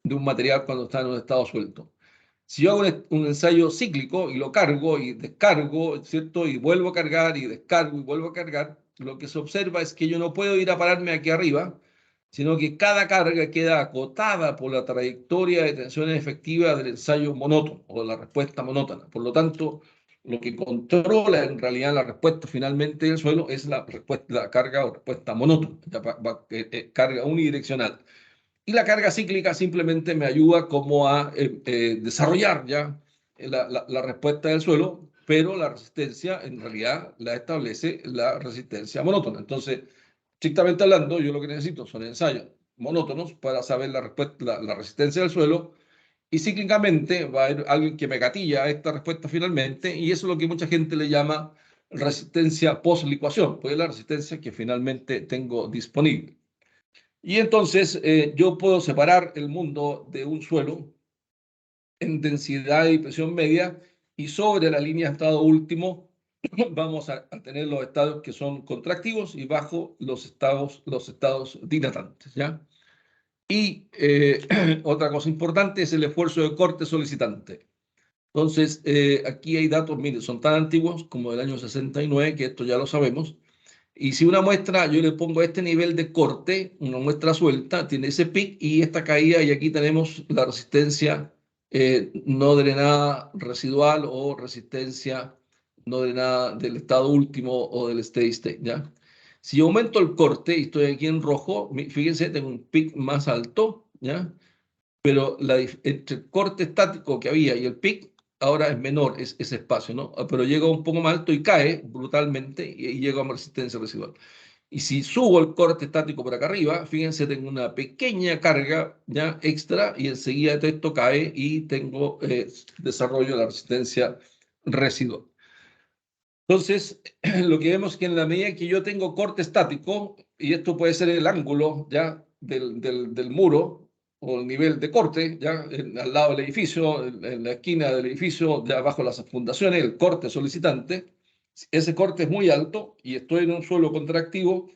de un material cuando está en un estado suelto. Si yo hago un ensayo cíclico y lo cargo y descargo, ¿cierto? Y vuelvo a cargar y descargo y vuelvo a cargar, lo que se observa es que yo no puedo ir a pararme aquí arriba, sino que cada carga queda acotada por la trayectoria de tensiones efectivas del ensayo monótono o la respuesta monótona. Por lo tanto, lo que controla en realidad la respuesta finalmente del suelo es la carga o respuesta monótona, carga unidireccional. Y la carga cíclica simplemente me ayuda como a desarrollar ya la respuesta del suelo, pero la resistencia en realidad la establece la resistencia monótona. Entonces, estrictamente hablando, yo lo que necesito son ensayos monótonos para saber la resistencia del suelo, y cíclicamente va a haber alguien que me gatilla a esta respuesta finalmente, y eso es lo que mucha gente le llama resistencia post-licuación, pues es la resistencia que finalmente tengo disponible. Y entonces yo puedo separar el mundo de un suelo en densidad y presión media, y sobre la línea de estado último vamos a tener los estados que son contractivos y bajo los estados dilatantes, ¿ya? Y otra cosa importante es el esfuerzo de corte solicitante. Entonces, aquí hay datos, miren, son tan antiguos como del año 69, que esto ya lo sabemos. Y si una muestra, yo le pongo este nivel de corte, una muestra suelta, tiene ese pic y esta caída, y aquí tenemos la resistencia no drenada residual o resistencia no drenada del estado último o del steady state, ¿ya? Si yo aumento el corte y estoy aquí en rojo, fíjense, tengo un pic más alto, ¿ya? Pero entre el corte estático que había y el pic, ahora es menor ese espacio, ¿no? Pero llega un poco más alto y cae brutalmente y llega a una resistencia residual. Y si subo el corte estático por acá arriba, fíjense, tengo una pequeña carga ya extra y enseguida esto cae y tengo desarrollo de la resistencia residual. Entonces, lo que vemos es que en la medida que yo tengo corte estático, y esto puede ser el ángulo ya del muro o el nivel de corte, ya al lado del edificio, en la esquina del edificio, de abajo las fundaciones, el corte solicitante, ese corte es muy alto y estoy en un suelo contractivo.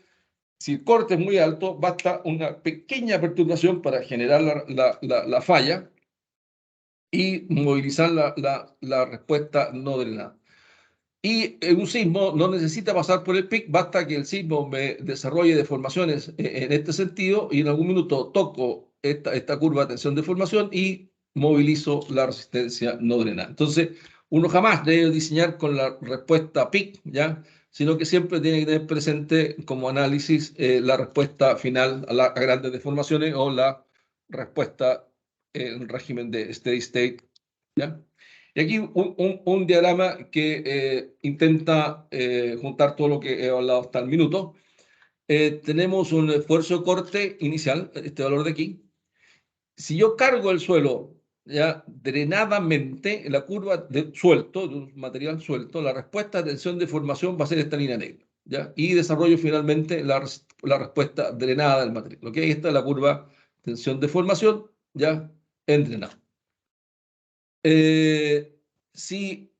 Si el corte es muy alto, basta una pequeña perturbación para generar la falla y movilizar la respuesta no drenada. Y un sismo no necesita pasar por el pic, basta que el sismo me desarrolle deformaciones en este sentido, y en algún minuto toco esta curva de tensión de deformación y movilizo la resistencia no drenada. Entonces, uno jamás debe diseñar con la respuesta pic, ¿ya? Sino que siempre tiene que tener presente como análisis la respuesta final a grandes deformaciones o la respuesta en régimen de steady state, ¿ya? Y aquí un diagrama que intenta juntar todo lo que he hablado hasta el minuto. Tenemos un esfuerzo de corte inicial, este valor de aquí. Si yo cargo el suelo ya drenadamente, la curva de suelto, de un material suelto, la respuesta de tensión de formación va a ser esta línea negra, ¿ya? Y desarrollo finalmente la respuesta drenada del material. ¿Ok? Esta es la curva tensión de formación, ya en drenado. Si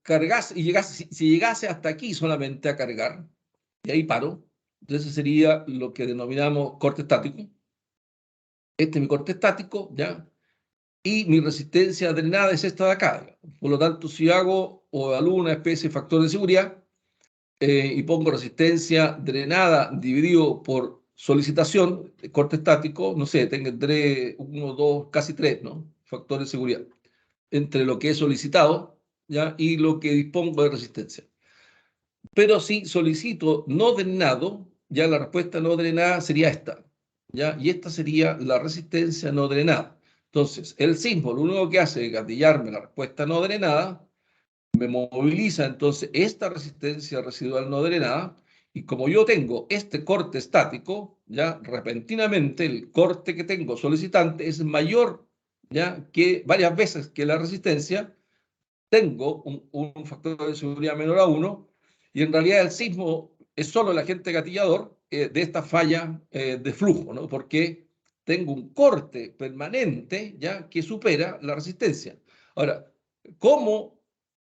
cargas y si llegase hasta aquí solamente a cargar, y ahí paro, entonces sería lo que denominamos corte estático. Este es mi corte estático, ¿ya? Y mi resistencia drenada es esta de acá. Por lo tanto, si hago o evalúo una especie de factor de seguridad y pongo resistencia drenada dividido por solicitación, corte estático, no sé, tendré 1, 2, casi 3, ¿no? Factores de seguridad entre lo que he solicitado, ¿ya? Y lo que dispongo de resistencia. Pero si solicito no drenado, ya la respuesta no drenada sería esta, ¿ya? Y esta sería la resistencia no drenada. Entonces, el sismo lo único que hace es gatillarme la respuesta no drenada, me moviliza entonces esta resistencia residual no drenada, y como yo tengo este corte estático, ya repentinamente el corte que tengo solicitante es mayor, ya que varias veces que la resistencia, tengo un factor de seguridad menor a 1, y en realidad el sismo es solo el agente gatillador de esta falla de flujo, ¿no? Porque tengo un corte permanente ya que supera la resistencia. Ahora, ¿cómo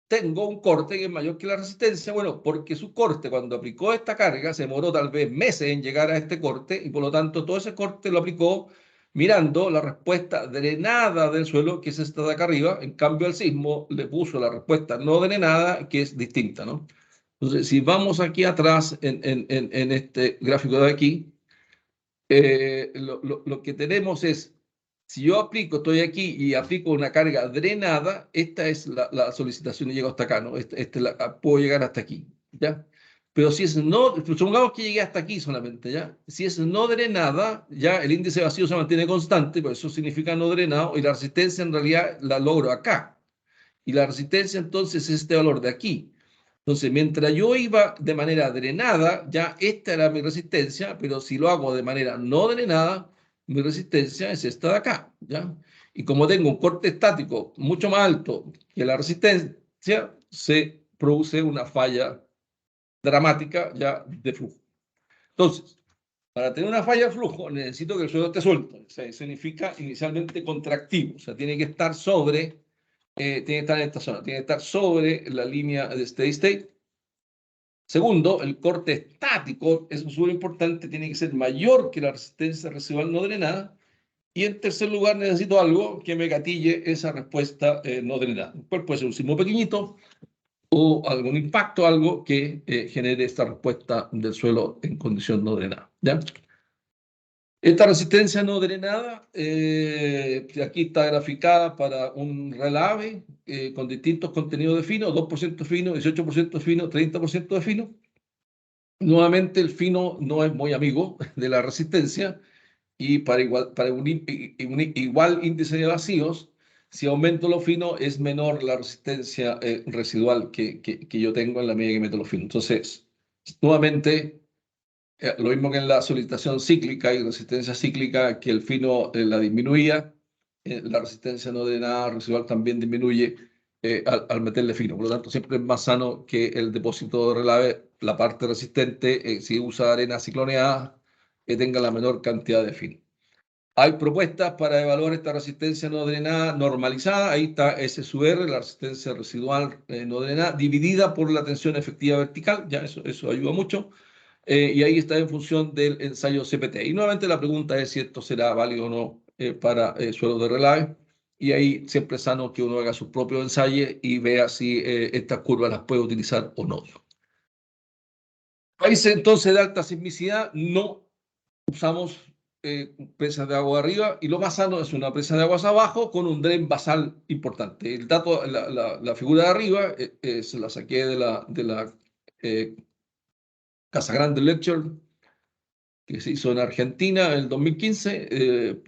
tengo un corte que es mayor que la resistencia? Bueno, porque su corte, cuando aplicó esta carga, se demoró tal vez meses en llegar a este corte, y por lo tanto todo ese corte lo aplicó mirando la respuesta drenada del suelo, que es esta de acá arriba. En cambio, al sismo le puso la respuesta no drenada, que es distinta, ¿no? Entonces, si vamos aquí atrás en este gráfico de aquí, lo que tenemos es Si yo aplico, estoy aquí y aplico una carga drenada, esta es la solicitación y llego hasta acá, ¿no? Puedo llegar hasta aquí, ¿ya? Pero si es no, supongamos que llegué hasta aquí solamente, ¿ya? Si es no drenada, ya el índice vacío se mantiene constante, pues eso significa no drenado, y la resistencia en realidad la logro acá. Y la resistencia entonces es este valor de aquí. Entonces, mientras yo iba de manera drenada, ya esta era mi resistencia, pero si lo hago de manera no drenada, mi resistencia es esta de acá, ¿ya? Y como tengo un corte estático mucho más alto que la resistencia, se produce una falla dramática ya de flujo. Entonces, para tener una falla de flujo, necesito que el suelo esté suelto. O sea, significa inicialmente contractivo. O sea, tiene que estar tiene que estar en esta zona, tiene que estar sobre la línea de steady state. Segundo, el corte estático es súper importante, tiene que ser mayor que la resistencia residual no drenada. Y en tercer lugar, necesito algo que me gatille esa respuesta no drenada. Pues puede ser un sismo pequeñito o algún impacto, algo que genere esta respuesta del suelo en condición no drenada, ¿ya? Esta resistencia no drenada, aquí está graficada para un relave con distintos contenidos de fino, 2% fino, 18% fino, 30% de fino. Nuevamente, el fino no es muy amigo de la resistencia y para un igual índice de vacíos, si aumento lo fino, es menor la resistencia residual que yo tengo en la medida que meto lo fino. Entonces, nuevamente, lo mismo que en la solicitación cíclica y resistencia cíclica, que el fino la disminuía, la resistencia no drenada residual también disminuye al meterle fino. Por lo tanto, siempre es más sano que el depósito de relave, la parte resistente, si usa arena cicloneada, que tenga la menor cantidad de fino. Hay propuestas para evaluar esta resistencia no drenada normalizada. Ahí está S sub R, la resistencia residual no drenada, dividida por la tensión efectiva vertical. Ya eso ayuda mucho. Y ahí está en función del ensayo CPT. Y nuevamente la pregunta es si esto será válido o no para suelos de relave. Y ahí siempre es sano que uno haga sus propios ensayos y vea si estas curvas las puede utilizar o no. Países entonces de alta sismicidad no usamos presas de agua arriba, y lo más sano es una presa de aguas abajo con un dren basal importante. El dato, la figura de arriba se la saqué de la Casa Grande Lecture que se hizo en Argentina en el 2015.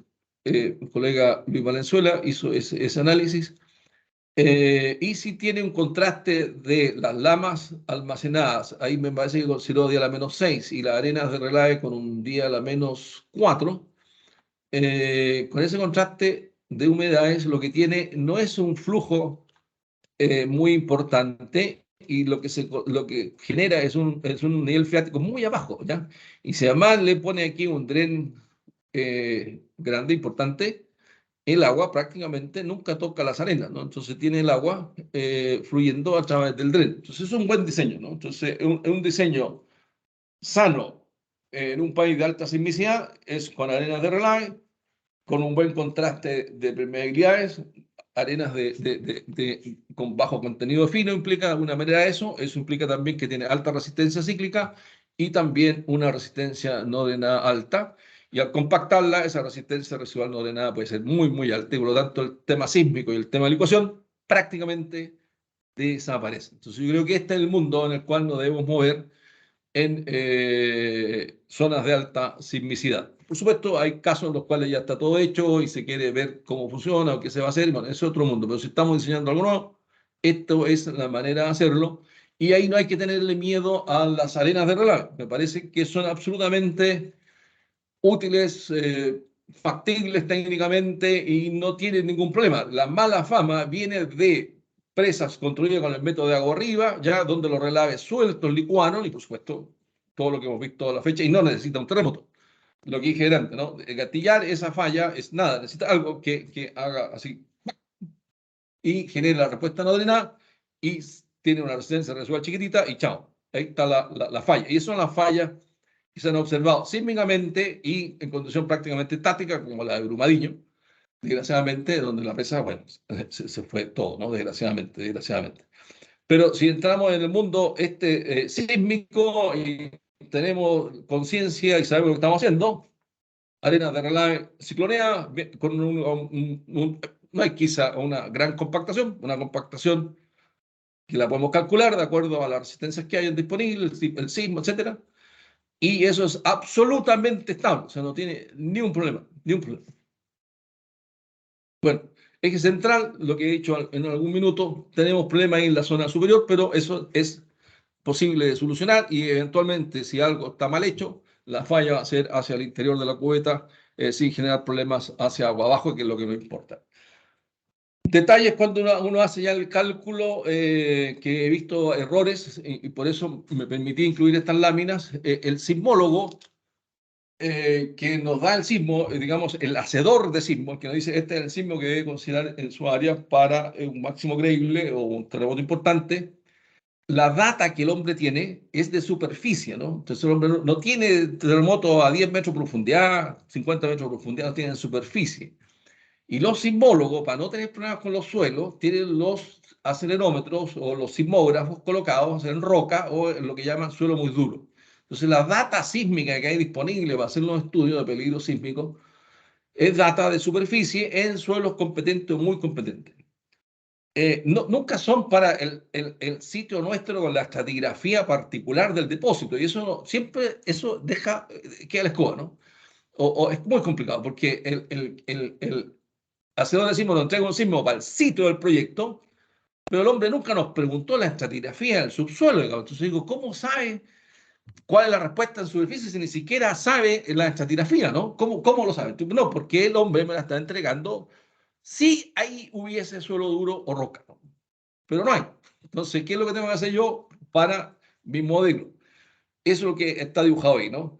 El colega Luis Valenzuela hizo ese análisis. Y si tiene un contraste de las lamas almacenadas, ahí me parece que consideró día a la -6 y las arenas de relave con un día a la -4, con ese contraste de humedades lo que tiene no es un flujo muy importante, y lo que genera es un nivel freático muy abajo, ¿ya? Y si además le pone aquí un dren grande, importante, el agua prácticamente nunca toca las arenas, ¿no? Entonces tiene el agua fluyendo a través del dren. Entonces es un buen diseño, ¿no? Entonces es un diseño sano en un país de alta sismicidad, es con arenas de relave, con un buen contraste de permeabilidades, arenas con bajo contenido fino implica de alguna manera eso implica también que tiene alta resistencia cíclica y también una resistencia no drenada alta, y al compactarla, esa resistencia residual no drenada puede ser muy, muy alta, y por lo tanto el tema sísmico y el tema de licuación prácticamente desaparecen. Entonces yo creo que este es el mundo en el cual nos debemos mover en zonas de alta sismicidad. Por supuesto, hay casos en los cuales ya está todo hecho y se quiere ver cómo funciona o qué se va a hacer. Bueno, eso es otro mundo, pero si estamos diseñando algo nuevo, esto es la manera de hacerlo. Y ahí no hay que tenerle miedo a las arenas de relave. Me parece que son absolutamente útiles, factibles técnicamente y no tienen ningún problema. La mala fama viene de presas construidas con el método de agua arriba, ya donde los relaves sueltos licuaron, y por supuesto todo lo que hemos visto a la fecha, y no necesita un terremoto. Lo que dije antes, ¿no? Gatillar esa falla es nada, necesita algo que haga así y genere la respuesta no drenada y tiene una resistencia residual chiquitita y chao. Ahí está la falla. Y eso es la falla que se han observado sísmicamente y en condición prácticamente estática, como la de Brumadinho, desgraciadamente, donde la presa, bueno, se fue todo, ¿no? Desgraciadamente. Pero si entramos en el mundo sísmico y tenemos conciencia y sabemos lo que estamos haciendo, arenas de relave cicloneadas, con no hay quizá una gran compactación, una compactación que la podemos calcular de acuerdo a las resistencias que hay disponibles, el sismo, etcétera. Y eso es absolutamente estable, o sea, no tiene ni un problema, ni un problema. Bueno, eje central, lo que he dicho en algún minuto, tenemos problemas en la zona superior, pero eso es posible de solucionar y eventualmente, si algo está mal hecho, la falla va a ser hacia el interior de la cubeta sin generar problemas hacia abajo, que es lo que nos importa. Detalles cuando uno hace ya el cálculo, que he visto errores y por eso me permití incluir estas láminas. El sismólogo que nos da el sismo, digamos, el hacedor de sismo, el que nos dice este es el sismo que debe considerar en su área para un máximo creíble o un terremoto importante. La data que el hombre tiene es de superficie, ¿no? Entonces el hombre no tiene terremoto a 10 metros de profundidad, 50 metros de profundidad, no tiene superficie. Y los sismólogos, para no tener problemas con los suelos, tienen los acelerómetros o los sismógrafos colocados en roca o en lo que llaman suelo muy duro. Entonces, la data sísmica que hay disponible para hacer los estudios de peligro sísmico es data de superficie en suelos competentes o muy competentes. Nunca son para el sitio nuestro con la estratigrafía particular del depósito, y eso siempre eso deja queda la escoba, ¿no? O es muy complicado, porque el hacedor de sismo nos entrega un sismo para el sitio del proyecto, pero el hombre nunca nos preguntó la estratigrafía del subsuelo. Entonces digo, ¿cómo sabe cuál es la respuesta en superficie si ni siquiera sabe la estratigrafía, ¿no? ¿Cómo lo sabe? No, porque el hombre me la está entregando si ahí hubiese suelo duro o roca, ¿no? Pero no hay. Entonces, ¿qué es lo que tengo que hacer yo para mi modelo? Eso es lo que está dibujado ahí, ¿no?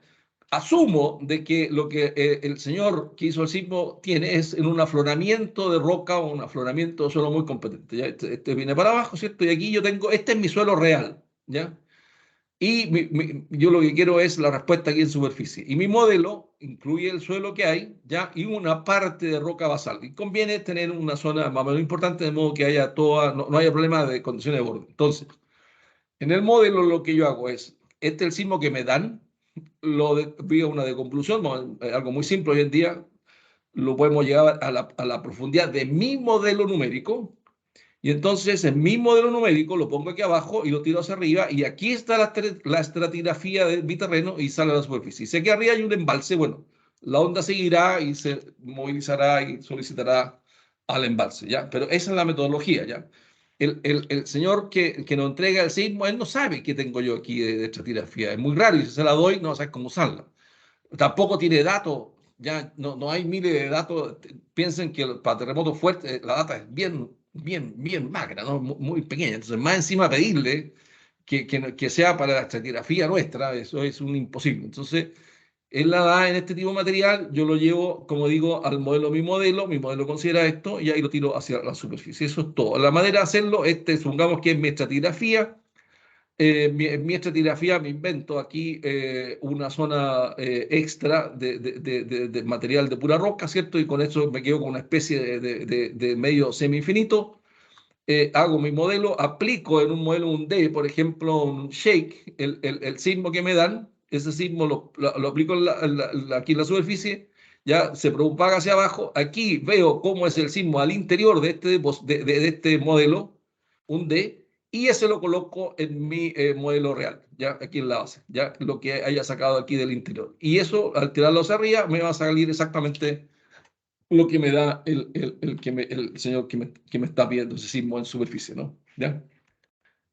Asumo de que lo que el señor que hizo el sismo tiene es en un afloramiento de roca o un afloramiento de suelo muy competente. ¿Ya? Este viene para abajo, ¿cierto? Y aquí yo tengo, este es mi suelo real, ¿ya? Y yo lo que quiero es la respuesta aquí en superficie. Y mi modelo incluye el suelo que hay, ¿ya? Y una parte de roca basal. Y conviene tener una zona más o menos importante, de modo que haya no haya problema de condiciones de borde. Entonces, en el modelo lo que yo hago es, este es el sismo que me dan, vía una deconvolución, algo muy simple hoy en día, lo podemos llevar a la profundidad de mi modelo numérico, y entonces en mi modelo numérico lo pongo aquí abajo y lo tiro hacia arriba, y aquí está la estratigrafía de mi terreno y sale a la superficie. Y si aquí arriba hay un embalse, bueno, la onda seguirá y se movilizará y solicitará al embalse, ¿ya? Pero esa es la metodología, ¿ya? El señor que nos entrega el sismo, él no sabe qué tengo yo aquí de estratigrafía. Es muy raro y si se la doy, no va a saber cómo usarla. Tampoco tiene datos, ya no hay miles de datos. Piensen que para terremotos fuertes la data es bien magra, ¿no? Muy pequeña. Entonces, más encima pedirle que sea para la estratigrafía nuestra, eso es un imposible. Entonces, él la da en este tipo de material, yo lo llevo, como digo, al modelo, mi modelo considera esto y ahí lo tiro hacia la superficie. Eso es todo. La manera de hacerlo, supongamos que es mi estratigrafía. Mi estratigrafía me invento aquí una zona extra de material de pura roca, ¿cierto? Y con eso me quedo con una especie de medio semi-infinito. Hago mi modelo, aplico en un modelo un D, por ejemplo, un shake, el sismo que me dan, ese sismo lo aplico aquí en la superficie, ya se propaga hacia abajo. Aquí veo cómo es el sismo al interior de este modelo, un D, y ese lo coloco en mi modelo real, ya aquí en la base, ya lo que haya sacado aquí del interior. Y eso, al tirarlo hacia arriba, me va a salir exactamente lo que me da el señor que me está pidiendo ese sismo en superficie, ¿no? ¿Ya?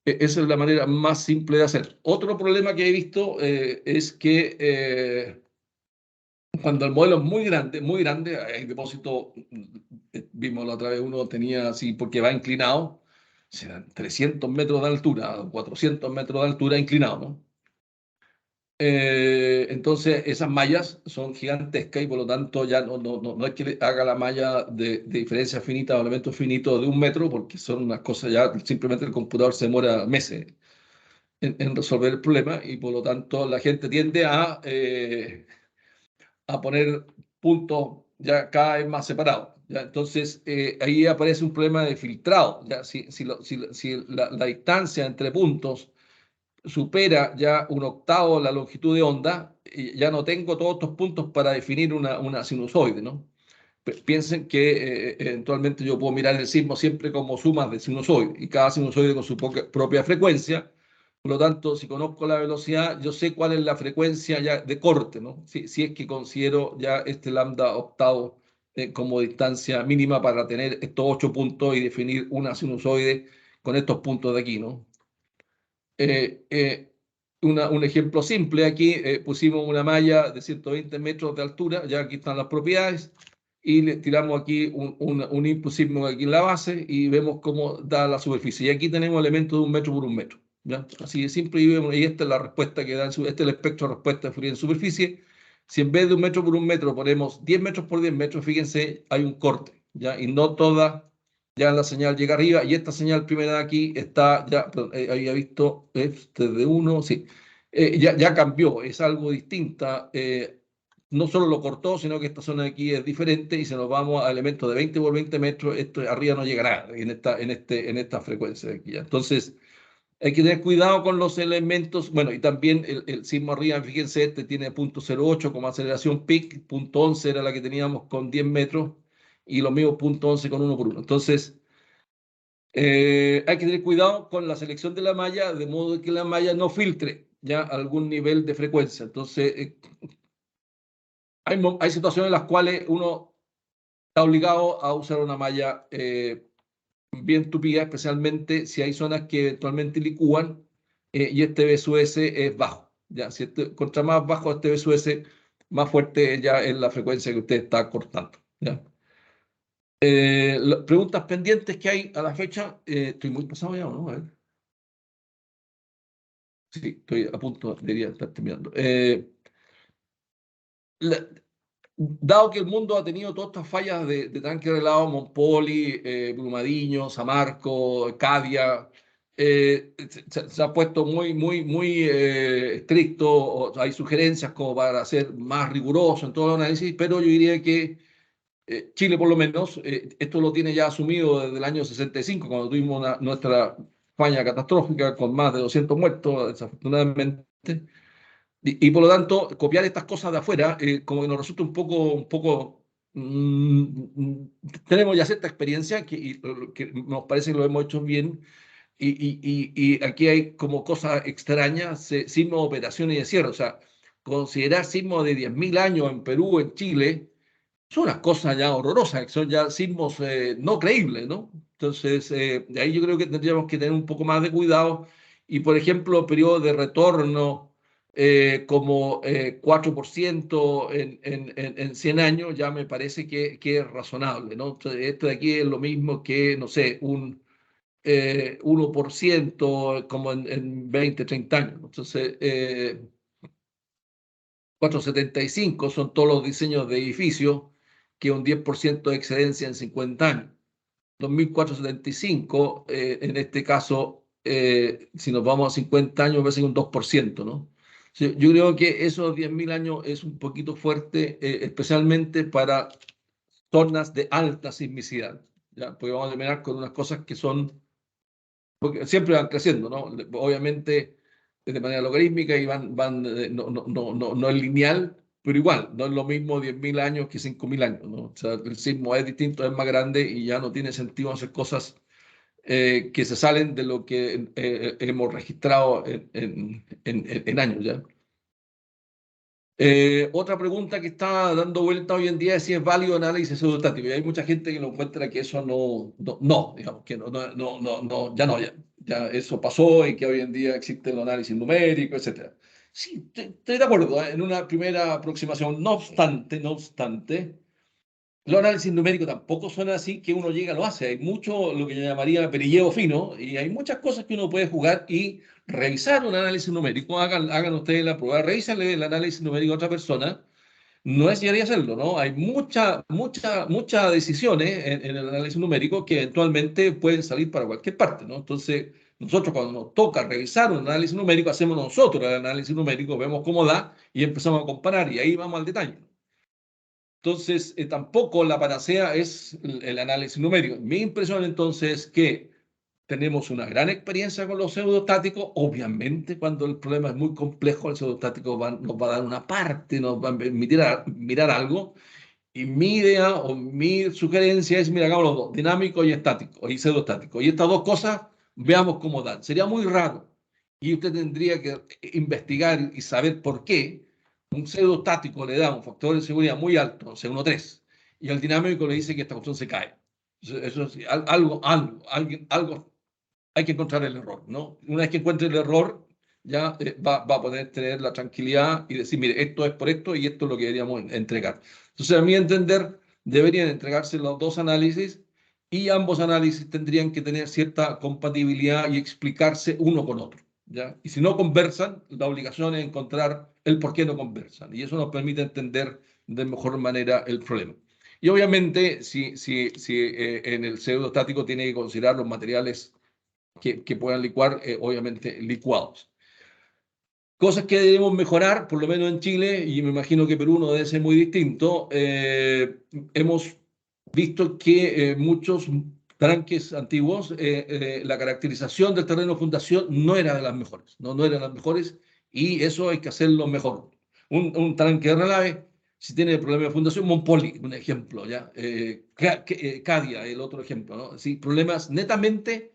Esa es la manera más simple de hacer. Otro problema que he visto es que cuando el modelo es muy grande, hay depósito, vimos la otra vez, uno tenía así, porque va inclinado, serán 300 metros de altura, 400 metros de altura inclinado, ¿no? Entonces, esas mallas son gigantescas y por lo tanto ya no es que haga la malla de diferencia finita o elementos finitos de 1 metro, porque son unas cosas ya, simplemente el computador se demora meses en resolver el problema y por lo tanto la gente tiende a poner puntos ya cada vez más separados. ¿Ya? Entonces, ahí aparece un problema de filtrado. ¿Ya? Si la distancia entre puntos supera ya 1/8 la longitud de onda, ya no tengo todos estos puntos para definir una sinusoide, ¿no? Piensen que eventualmente yo puedo mirar el sismo siempre como sumas de sinusoide y cada sinusoide con su propia frecuencia. Por lo tanto, si conozco la velocidad, yo sé cuál es la frecuencia ya de corte, ¿no? Si es que considero ya este lambda octavo como distancia mínima para tener estos 8 puntos y definir una sinusoide con estos puntos de aquí, ¿no? Un ejemplo simple aquí, pusimos una malla de 120 metros de altura, ya aquí están las propiedades, y le tiramos aquí un input sísmico aquí en la base y vemos cómo da la superficie. Y aquí tenemos elementos de 1 metro por 1 metro. ¿Ya? Así de simple, y esta es la respuesta que da, este es el espectro de respuesta de fluidez en superficie. Si en vez de 1 metro por 1 metro ponemos 10 metros por 10 metros, fíjense, hay un corte, ¿ya? Y no toda ya la señal llega arriba, y esta señal primera de aquí está, ya, perdón, había visto este de 1, sí, ya cambió, es algo distinta, no solo lo cortó, sino que esta zona de aquí es diferente, y si nos vamos a elementos de 20 por 20 metros, esto arriba no llegará en esta frecuencia de aquí, ¿ya? Entonces, hay que tener cuidado con los elementos. Bueno, y también el sismo arriba, fíjense, este tiene 0.08 como aceleración peak, 0.11 era la que teníamos con 10 metros, y lo mismo 0.11 con 1 por 1. Entonces, hay que tener cuidado con la selección de la malla, de modo que la malla no filtre ya algún nivel de frecuencia. Entonces, hay situaciones en las cuales uno está obligado a usar una malla bien tupida, especialmente si hay zonas que eventualmente licúan y este BSUS es bajo. ¿Ya? Contra más bajo este BSUS, más fuerte ya es la frecuencia que usted está cortando. ¿Ya? Preguntas pendientes que hay a la fecha. Estoy muy pasado ya, ¿no? A ver. Sí, estoy a punto, debería estar terminando. Dado que el mundo ha tenido todas estas fallas de tanque relado, Montpoli, Brumadinho, Samarco, Cadia, se ha puesto muy estricto. Hay sugerencias como para ser más riguroso en todo el análisis, pero yo diría que Chile, por lo menos, esto lo tiene ya asumido desde el año 65, cuando tuvimos nuestra falla catastrófica con más de 200 muertos, desafortunadamente. Y por lo tanto, copiar estas cosas de afuera, como que nos resulta tenemos ya cierta experiencia que nos parece que lo hemos hecho bien, y aquí hay como cosas extrañas, sismos, operaciones de cierre. O sea, considerar sismos de 10.000 años en Perú, en Chile, son unas cosas ya horrorosas, que son ya sismos no creíbles, ¿no? Entonces, de ahí yo creo que tendríamos que tener un poco más de cuidado, y, por ejemplo, periodos de retorno como 4% en 100 años, ya me parece que es razonable, ¿no? Entonces, esto de aquí es lo mismo que, no sé, un 1% como en 20, 30 años. Entonces, 4,75 son todos los diseños de edificios, que un 10% de excedencia en 50 años. 2.475, en este caso, si nos vamos a 50 años, va a ser un 2%, ¿no? Yo creo que esos 10.000 años es un poquito fuerte, especialmente para zonas de alta sismicidad, ¿ya? Porque vamos a terminar con unas cosas que son, porque siempre van creciendo, ¿no? Obviamente de manera logarítmica, y no es lineal, pero igual, no es lo mismo 10.000 años que 5.000 años, ¿no? O sea, el sismo es distinto, es más grande, y ya no tiene sentido hacer cosas que se salen de lo que hemos registrado en años, ¿ya? Otra pregunta que está dando vuelta hoy en día es si es válido el análisis pseudostático, y hay mucha gente que lo encuentra que eso digamos, que ya eso pasó, y que hoy en día existe el análisis numérico, etc. Sí, estoy de acuerdo, en una primera aproximación. No obstante, los análisis numéricos tampoco son así que uno llega y lo hace. Hay mucho lo que yo llamaría perilleo fino, y hay muchas cosas que uno puede jugar y revisar un análisis numérico. Hagan ustedes la prueba, revisen el análisis numérico a otra persona. No es llegar y hacerlo, ¿no? Hay muchas decisiones en el análisis numérico que eventualmente pueden salir para cualquier parte, ¿no? Entonces, nosotros, cuando nos toca revisar un análisis numérico, hacemos nosotros el análisis numérico, vemos cómo da y empezamos a comparar, y ahí vamos al detalle. Entonces, tampoco la panacea es el análisis numérico. Mi impresión, entonces, es que tenemos una gran experiencia con los pseudostáticos. Obviamente, cuando el problema es muy complejo, el pseudostático nos va a dar una parte, nos va a permitir mirar algo. Y mi idea o mi sugerencia es, mira, hagamos los dos, dinámico y estático, y pseudostático. Y estas dos cosas, veamos cómo dan. Sería muy raro. Y usted tendría que investigar y saber por qué un pseudostático le da un factor de seguridad muy alto, o sea, 1,3, y el dinámico le dice que esta cuestión se cae. Eso es algo hay que encontrar el error, ¿no? Una vez que encuentre el error, ya va a poder tener la tranquilidad y decir, mire, esto es por esto y esto es lo que deberíamos entregar. Entonces, a mi entender, deberían entregarse los dos análisis y ambos análisis tendrían que tener cierta compatibilidad y explicarse uno con otro, ¿ya? Y si no conversan, la obligación es encontrar el por qué no conversan. Y eso nos permite entender de mejor manera el problema. Y obviamente, si en el pseudostático tiene que considerar los materiales que puedan licuar, obviamente licuados. Cosas que debemos mejorar, por lo menos en Chile, y me imagino que Perú no debe ser muy distinto. Hemos visto que muchos tranques antiguos, la caracterización del terreno de fundación no era de las mejores, no era de las mejores, y eso hay que hacerlo mejor. Un tranque de relave, si tiene problema de fundación, Montpoli, un ejemplo, ¿ya? Cadia, el otro ejemplo, ¿no? Sí, problemas netamente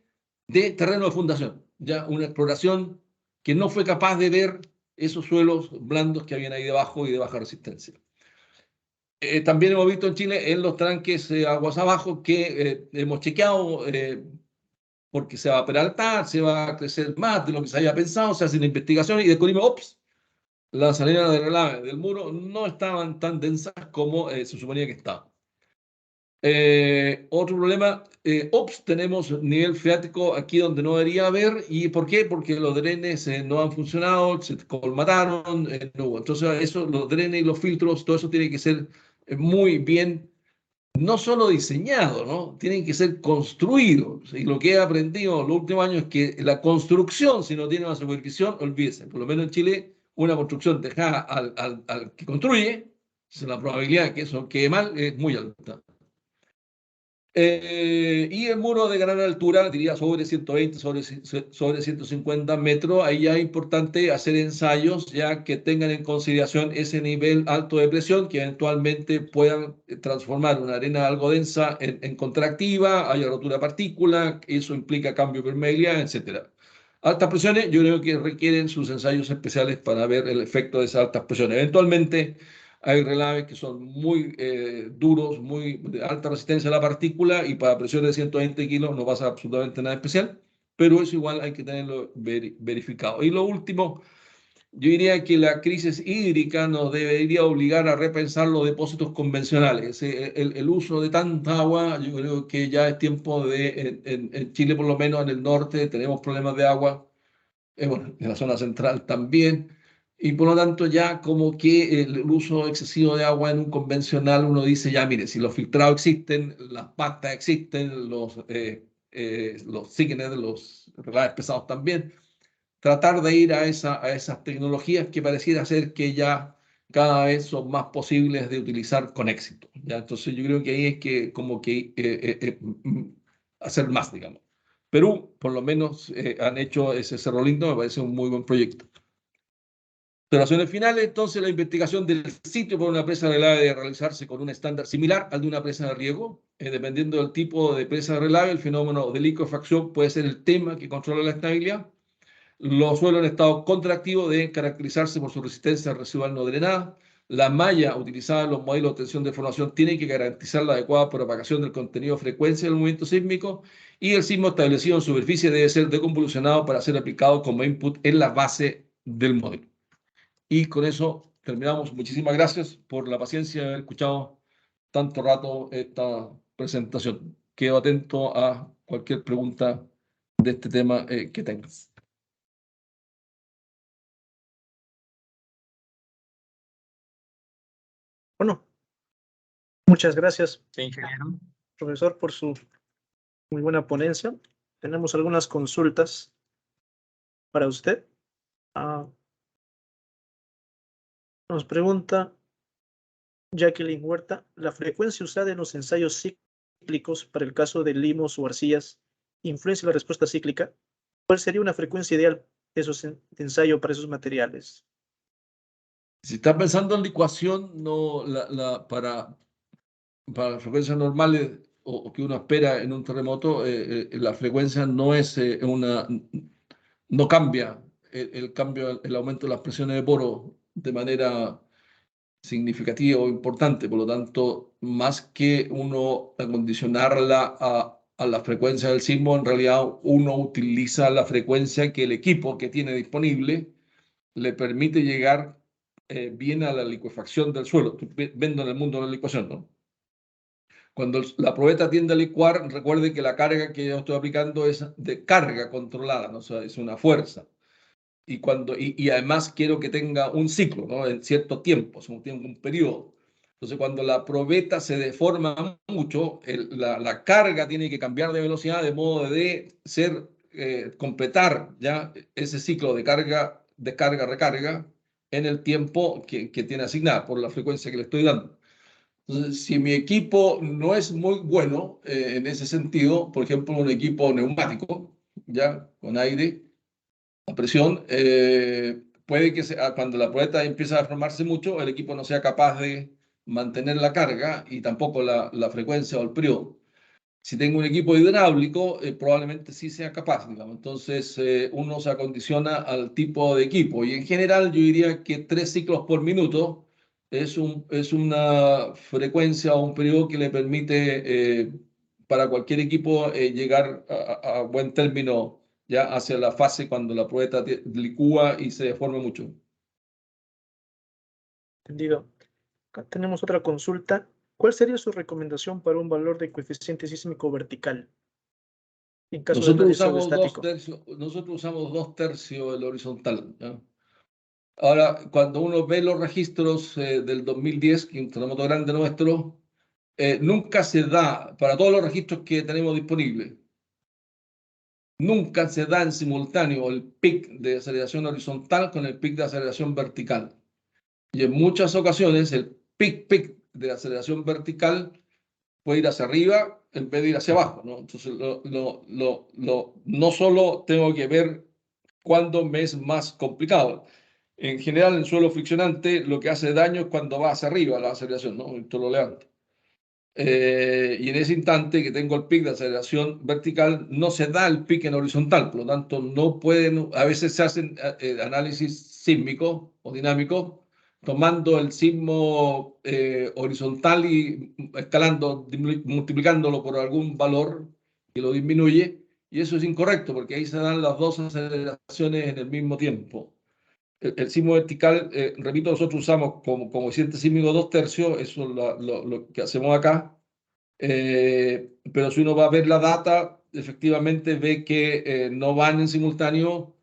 de terreno de fundación, ya una exploración que no fue capaz de ver esos suelos blandos que habían ahí debajo y de baja resistencia. También hemos visto en Chile en los tranques aguas abajo que hemos chequeado porque se va a peraltar, se va a crecer más de lo que se había pensado, se hacen investigaciones y descubrimos, ops, las salidas de relave del muro no estaban tan densas como se suponía que estaban. Otro problema, ops, tenemos nivel freático aquí donde no debería haber. ¿Y por qué? Porque los drenes no han funcionado, se colmataron, no hubo. Entonces, eso, los drenes y los filtros, todo eso tiene que ser muy bien, no solo diseñado, ¿no? Tienen que ser construidos. Y lo que he aprendido en los últimos años es que la construcción, si no tiene una supervisión, olvídese. Por lo menos en Chile, una construcción dejada al que construye, la probabilidad de que eso quede mal es muy alta. Y el muro de gran altura, diría sobre 120, sobre 150 metros, ahí ya es importante hacer ensayos ya que tengan en consideración ese nivel alto de presión, que eventualmente puedan transformar una arena algo densa en contractiva, haya rotura de partícula, eso implica cambio de permeabilidad, etc. Altas presiones, yo creo que requieren sus ensayos especiales para ver el efecto de esas altas presiones. Eventualmente, hay relaves que son muy duros, muy de alta resistencia a la partícula y para presiones de 120 kilos no pasa absolutamente nada especial, pero eso igual hay que tenerlo verificado. Y lo último, yo diría que la crisis hídrica nos debería obligar a repensar los depósitos convencionales. El uso de tanta agua, yo creo que ya es tiempo de, en Chile por lo menos en el norte tenemos problemas de agua, bueno, en la zona central también, y por lo tanto ya como que el uso excesivo de agua en un convencional, uno dice, ya mire, si los filtrados existen, las pastas existen, los síquenes, los relaves pesados también, tratar de ir a esas tecnologías que pareciera ser que ya cada vez son más posibles de utilizar con éxito, ¿ya? Entonces yo creo que ahí es que como que hacer más, digamos. Perú, por lo menos, han hecho ese Cerro Lindo, me parece un muy buen proyecto. Observaciones finales, entonces la investigación del sitio por una presa de relave debe realizarse con un estándar similar al de una presa de riego. Dependiendo del tipo de presa de relave, el fenómeno de liquefacción puede ser el tema que controla la estabilidad. Los suelos en estado contractivo deben caracterizarse por su resistencia residual no drenada. La malla utilizada en los modelos de tensión de formación tiene que garantizar la adecuada propagación del contenido de frecuencia del movimiento sísmico y el sismo establecido en superficie debe ser deconvolucionado para ser aplicado como input en la base del modelo. Y con eso terminamos. Muchísimas gracias por la paciencia de haber escuchado tanto rato esta presentación. Quedo atento a cualquier pregunta de este tema que tengas. Bueno, muchas gracias, Sí, ingeniero. profesor, por su muy buena ponencia. Tenemos algunas consultas para usted. Nos pregunta Jacqueline Huerta, ¿la frecuencia usada en los ensayos cíclicos para el caso de limos o arcillas influencia la respuesta cíclica, ¿cuál sería una frecuencia ideal de ensayo para esos materiales? Si está pensando en licuación, no, para frecuencias normales o que uno espera en un terremoto, la frecuencia no es no cambia el aumento de las presiones de poro de manera significativa o importante. Por lo tanto, más que uno acondicionarla a la frecuencia del sismo, en realidad uno utiliza la frecuencia que el equipo que tiene disponible le permite llegar bien a la licuefacción del suelo. Vendo en el mundo de la licuación, ¿no? Cuando la probeta tiende a licuar, recuerde que la carga que yo estoy aplicando es de carga controlada, ¿no? O sea, es una fuerza. Y además quiero que tenga un ciclo, ¿no? En cierto tiempo, un periodo. Entonces, cuando la probeta se deforma mucho, la carga tiene que cambiar de velocidad de modo de completar ya ese ciclo de carga, recarga en el tiempo que tiene asignada por la frecuencia que le estoy dando. Entonces, si mi equipo no es muy bueno en ese sentido, por ejemplo, un equipo neumático, ya con aire a presión, puede que cuando la probeta empieza a formarse mucho, el equipo no sea capaz de mantener la carga y tampoco la frecuencia o el periodo. Si tengo un equipo hidráulico, probablemente sí sea capaz, digamos. Entonces, uno se acondiciona al tipo de equipo. Y en general, yo diría que 3 ciclos por minuto es una frecuencia o un periodo que le permite para cualquier equipo llegar a buen término ya hacia la fase cuando la probeta licúa y se deforma mucho. Entendido. Acá tenemos otra consulta. ¿Cuál sería su recomendación para un valor de coeficiente sísmico vertical en caso de Nosotros análisis usamos estático? nosotros usamos 2/3 del horizontal, ¿ya? Ahora, cuando uno ve los registros del 2010, que es un terremoto grande nuestro, nunca se da, para todos los registros que tenemos disponibles, nunca se da en simultáneo el pic de aceleración horizontal con el pic de aceleración vertical. Y en muchas ocasiones el pic de aceleración vertical puede ir hacia arriba en vez de ir hacia abajo, ¿no? Entonces, no solo tengo que ver cuándo me es más complicado. En general, en suelo friccionante, lo que hace daño es cuando va hacia arriba la aceleración, ¿no? Esto lo levanto. Y en ese instante que tengo el pic de aceleración vertical, no se da el pic en horizontal, por lo tanto, no pueden, a veces se hacen análisis sísmicos o dinámicos, tomando el sismo horizontal y escalando, multiplicándolo por algún valor que lo disminuye, y eso es incorrecto, porque ahí se dan las dos aceleraciones en el mismo tiempo. El sismo vertical, repito, nosotros usamos como coeficiente sísmico 2/3, eso es lo que hacemos acá, pero si uno va a ver la data, efectivamente ve que no van en simultáneo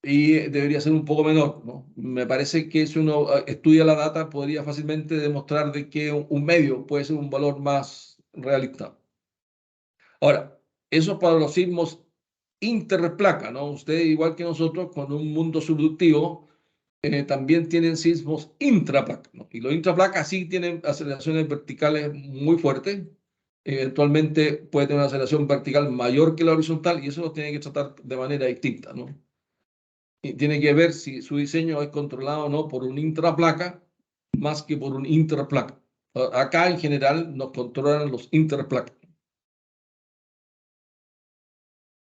y debería ser un poco menor, ¿no? Me parece que si uno estudia la data, podría fácilmente demostrar de que un medio puede ser un valor más realista. Ahora, eso para los sismos interplaca, ¿no? Ustedes, igual que nosotros, con un mundo subductivo, también tienen sismos intraplaca, ¿no? Y los intraplacas sí tienen aceleraciones verticales muy fuertes. Eventualmente puede tener una aceleración vertical mayor que la horizontal y eso lo tiene que tratar de manera distinta, ¿no? Y tiene que ver si su diseño es controlado o no por un intraplaca más que por un interplaca. Acá en general nos controlan los interplacas.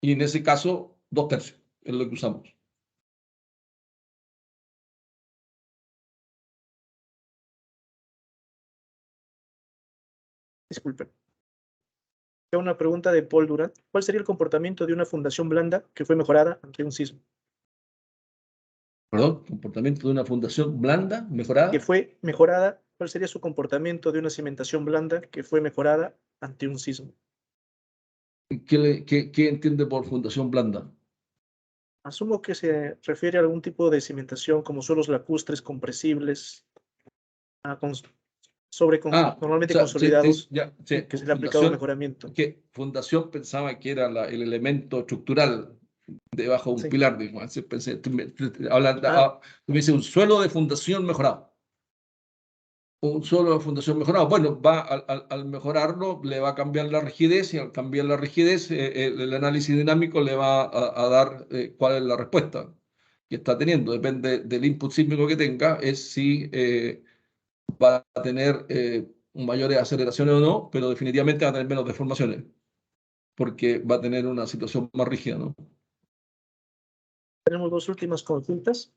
Y en ese caso, 2/3 es lo que usamos. Disculpen. Una pregunta de Paul Durant. ¿Cuál sería el comportamiento de una fundación blanda que fue mejorada ante un sismo? Perdón, comportamiento de una fundación blanda, Que mejorada. fue mejorada. ¿Cuál sería su comportamiento de una cimentación blanda que fue mejorada ante un sismo? ¿Qué entiende por fundación blanda? Asumo que se refiere a algún tipo de cimentación como suelos lacustres compresibles, O normalmente sea, consolidados, ya, sí, que se le ha aplicado fundación, mejoramiento. que fundación pensaba que era el elemento estructural debajo de un Sí. pilar, digo, así pensé, tú me Ah, dices un suelo de fundación mejorado. un solo de fundación mejorado. Bueno, va al mejorarlo, le va a cambiar la rigidez y al cambiar la rigidez, el análisis dinámico le va a dar cuál es la respuesta que está teniendo. Depende del input sísmico que tenga, es si va a tener mayores aceleraciones o no, pero definitivamente va a tener menos deformaciones, porque va a tener una situación más rígida, ¿no? Tenemos dos últimas consultas.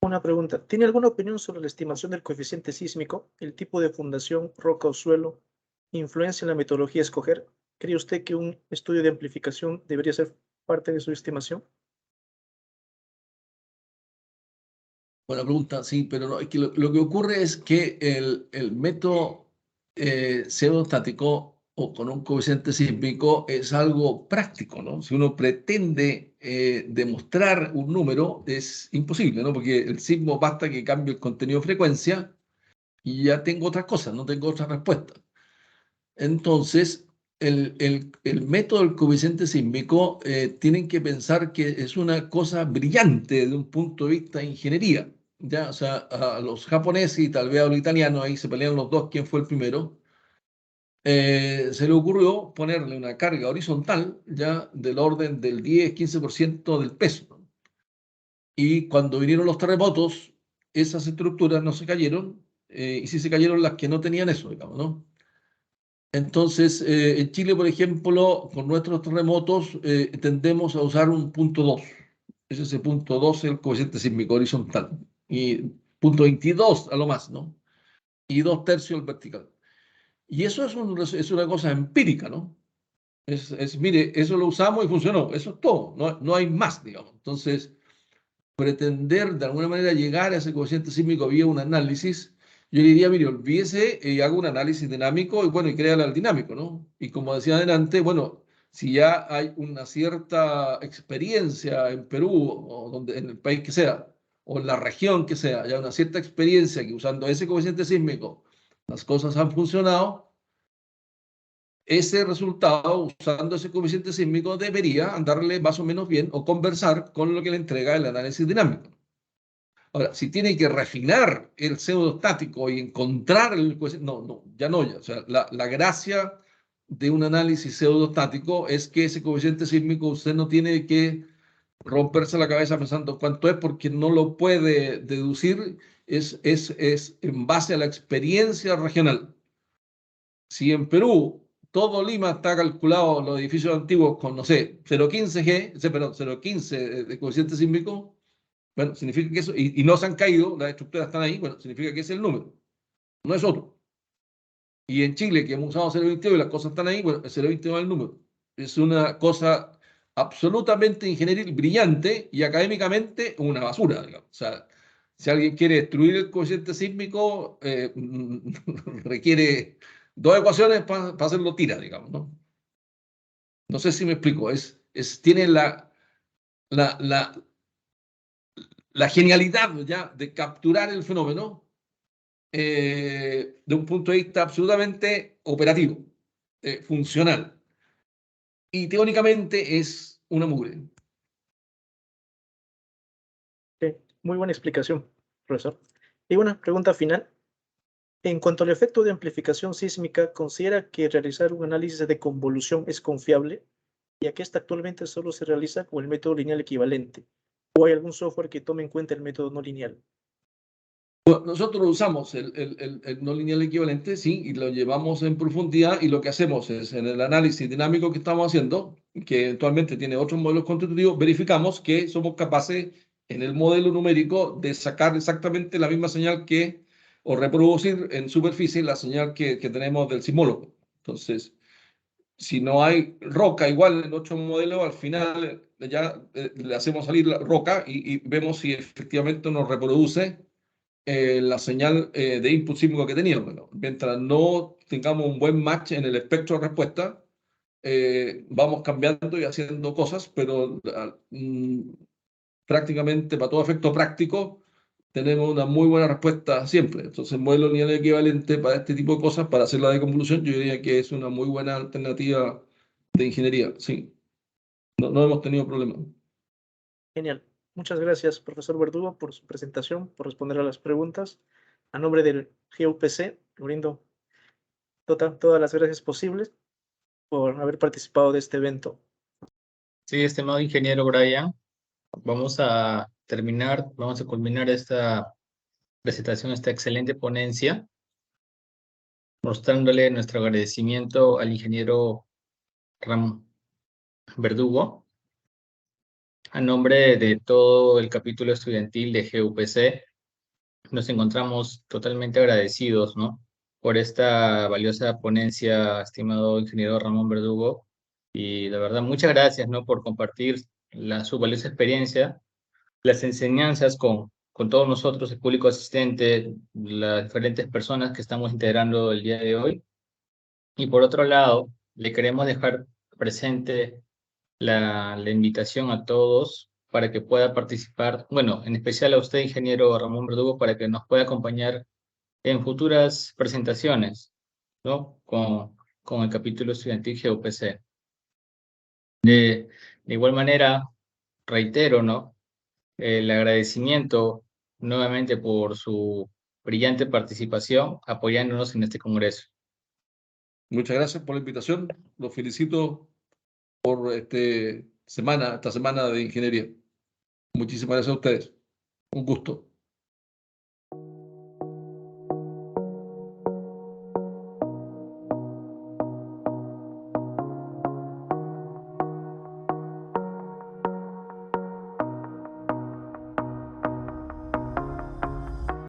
Una pregunta. ¿Tiene alguna opinión sobre la estimación del coeficiente sísmico, el tipo de fundación, roca o suelo, influencia en la metodología a escoger? ¿Cree usted que un estudio de amplificación debería ser parte de su estimación? Buena pregunta, sí, pero no, es que lo que ocurre es que el método pseudostático o con un coeficiente sísmico es algo práctico, ¿no? Si uno pretende demostrar un número, es imposible, ¿no? Porque el sismo basta que cambie el contenido de frecuencia y ya tengo otras cosas, no tengo otra respuesta. Entonces, el método del coeficiente sísmico tienen que pensar que es una cosa brillante desde un punto de vista de ingeniería. ¿Ya? O sea, a los japoneses y tal vez a los italianos, ahí se pelean los dos quién fue el primero, se le ocurrió ponerle una carga horizontal ya del orden del 10-15% del peso, ¿no? Y cuando vinieron los terremotos, esas estructuras no se cayeron, y sí se cayeron las que no tenían eso, digamos, ¿no? Entonces, en Chile, por ejemplo, con nuestros terremotos, tendemos a usar un punto 2. Es ese punto 2 el coeficiente sísmico horizontal. Y punto 22 a lo más, ¿no? Y 2/3 el vertical. Y eso es una cosa empírica, ¿no? Mire, eso lo usamos y funcionó. Eso es todo. No, no hay más, digamos. Entonces, pretender de alguna manera llegar a ese coeficiente sísmico vía un análisis, yo le diría, mire, olvídese y haga un análisis dinámico y bueno, y créale al dinámico, ¿no? Y como decía adelante, bueno, si ya hay una cierta experiencia en Perú o donde, en el país que sea, o en la región que sea, ya una cierta experiencia que usando ese coeficiente sísmico las cosas han funcionado, ese resultado, usando ese coeficiente sísmico, debería andarle más o menos bien o conversar con lo que le entrega el análisis dinámico. Ahora, si tiene que refinar el pseudostático y encontrar el coeficiente, no, ya no, ya. O sea, la gracia de un análisis pseudostático es que ese coeficiente sísmico usted no tiene que romperse la cabeza pensando cuánto es porque no lo puede deducir, es en base a la experiencia regional. Si en Perú todo Lima está calculado, los edificios antiguos con, no sé, 0,15 G, perdón, 0,15 de coeficiente sísmico, bueno, significa que eso, y no se han caído, las estructuras están ahí, bueno, significa que ese es el número, no es otro. Y en Chile, que hemos usado 0,22 y las cosas están ahí, bueno, el 0,22 es el número. Es una cosa absolutamente ingenieril, brillante y académicamente una basura, digamos. O sea, si alguien quiere destruir el coeficiente sísmico, requiere dos ecuaciones para hacerlo tira, digamos, ¿no? No sé si me explico. Tiene la, la, la genialidad ya de capturar el fenómeno de un punto de vista absolutamente operativo, funcional. Y teóricamente es una mugre. Sí, muy buena explicación, profesor. Y una pregunta final. En cuanto al efecto de amplificación sísmica, ¿considera que realizar un análisis de convolución es confiable, ya que esta actualmente solo se realiza con el método lineal equivalente? ¿O hay algún software que tome en cuenta el método no lineal? Bueno, nosotros usamos el no lineal equivalente, sí, y lo llevamos en profundidad y lo que hacemos es en el análisis dinámico que estamos haciendo, que actualmente tiene otros modelos constitutivos, verificamos que somos capaces en el modelo numérico de sacar exactamente la misma señal que, o reproducir en superficie la señal que tenemos del sismólogo. Entonces, si no hay roca igual en otro modelo, al final ya le hacemos salir la roca y vemos si efectivamente nos reproduce la señal de input sísmico que teníamos. Bueno, mientras no tengamos un buen match en el espectro de respuesta, vamos cambiando y haciendo cosas, pero prácticamente para todo efecto práctico tenemos una muy buena respuesta siempre. Entonces, el modelo lineal equivalente para este tipo de cosas, para hacer la deconvolución, yo diría que es una muy buena alternativa de ingeniería. Sí, no hemos tenido problemas. Genial. Muchas gracias, profesor Verdugo, por su presentación, por responder a las preguntas. a nombre del GUPC, le brindo todas las gracias posibles por haber participado de este evento. Sí, estimado ingeniero Brian, vamos a culminar esta presentación, esta excelente ponencia, mostrándole nuestro agradecimiento al ingeniero Ramón Verdugo, a nombre de todo el capítulo estudiantil de GUPC. Nos encontramos totalmente agradecidos, ¿no?, por esta valiosa ponencia, estimado ingeniero Ramón Verdugo, y de verdad, muchas gracias, ¿no?, por compartir su valiosa experiencia, las enseñanzas con todos nosotros, el público asistente, las diferentes personas que estamos integrando el día de hoy. Y por otro lado, le queremos dejar presente la invitación a todos para que pueda participar, bueno, en especial a usted, ingeniero Ramón Verdugo, para que nos pueda acompañar en futuras presentaciones, ¿no?, con el capítulo estudiantil GUPC. De igual manera, reitero, ¿no?, el agradecimiento nuevamente por su brillante participación apoyándonos en este congreso. Muchas gracias por la invitación. Los felicito por esta semana de ingeniería. Muchísimas gracias a ustedes. Un gusto.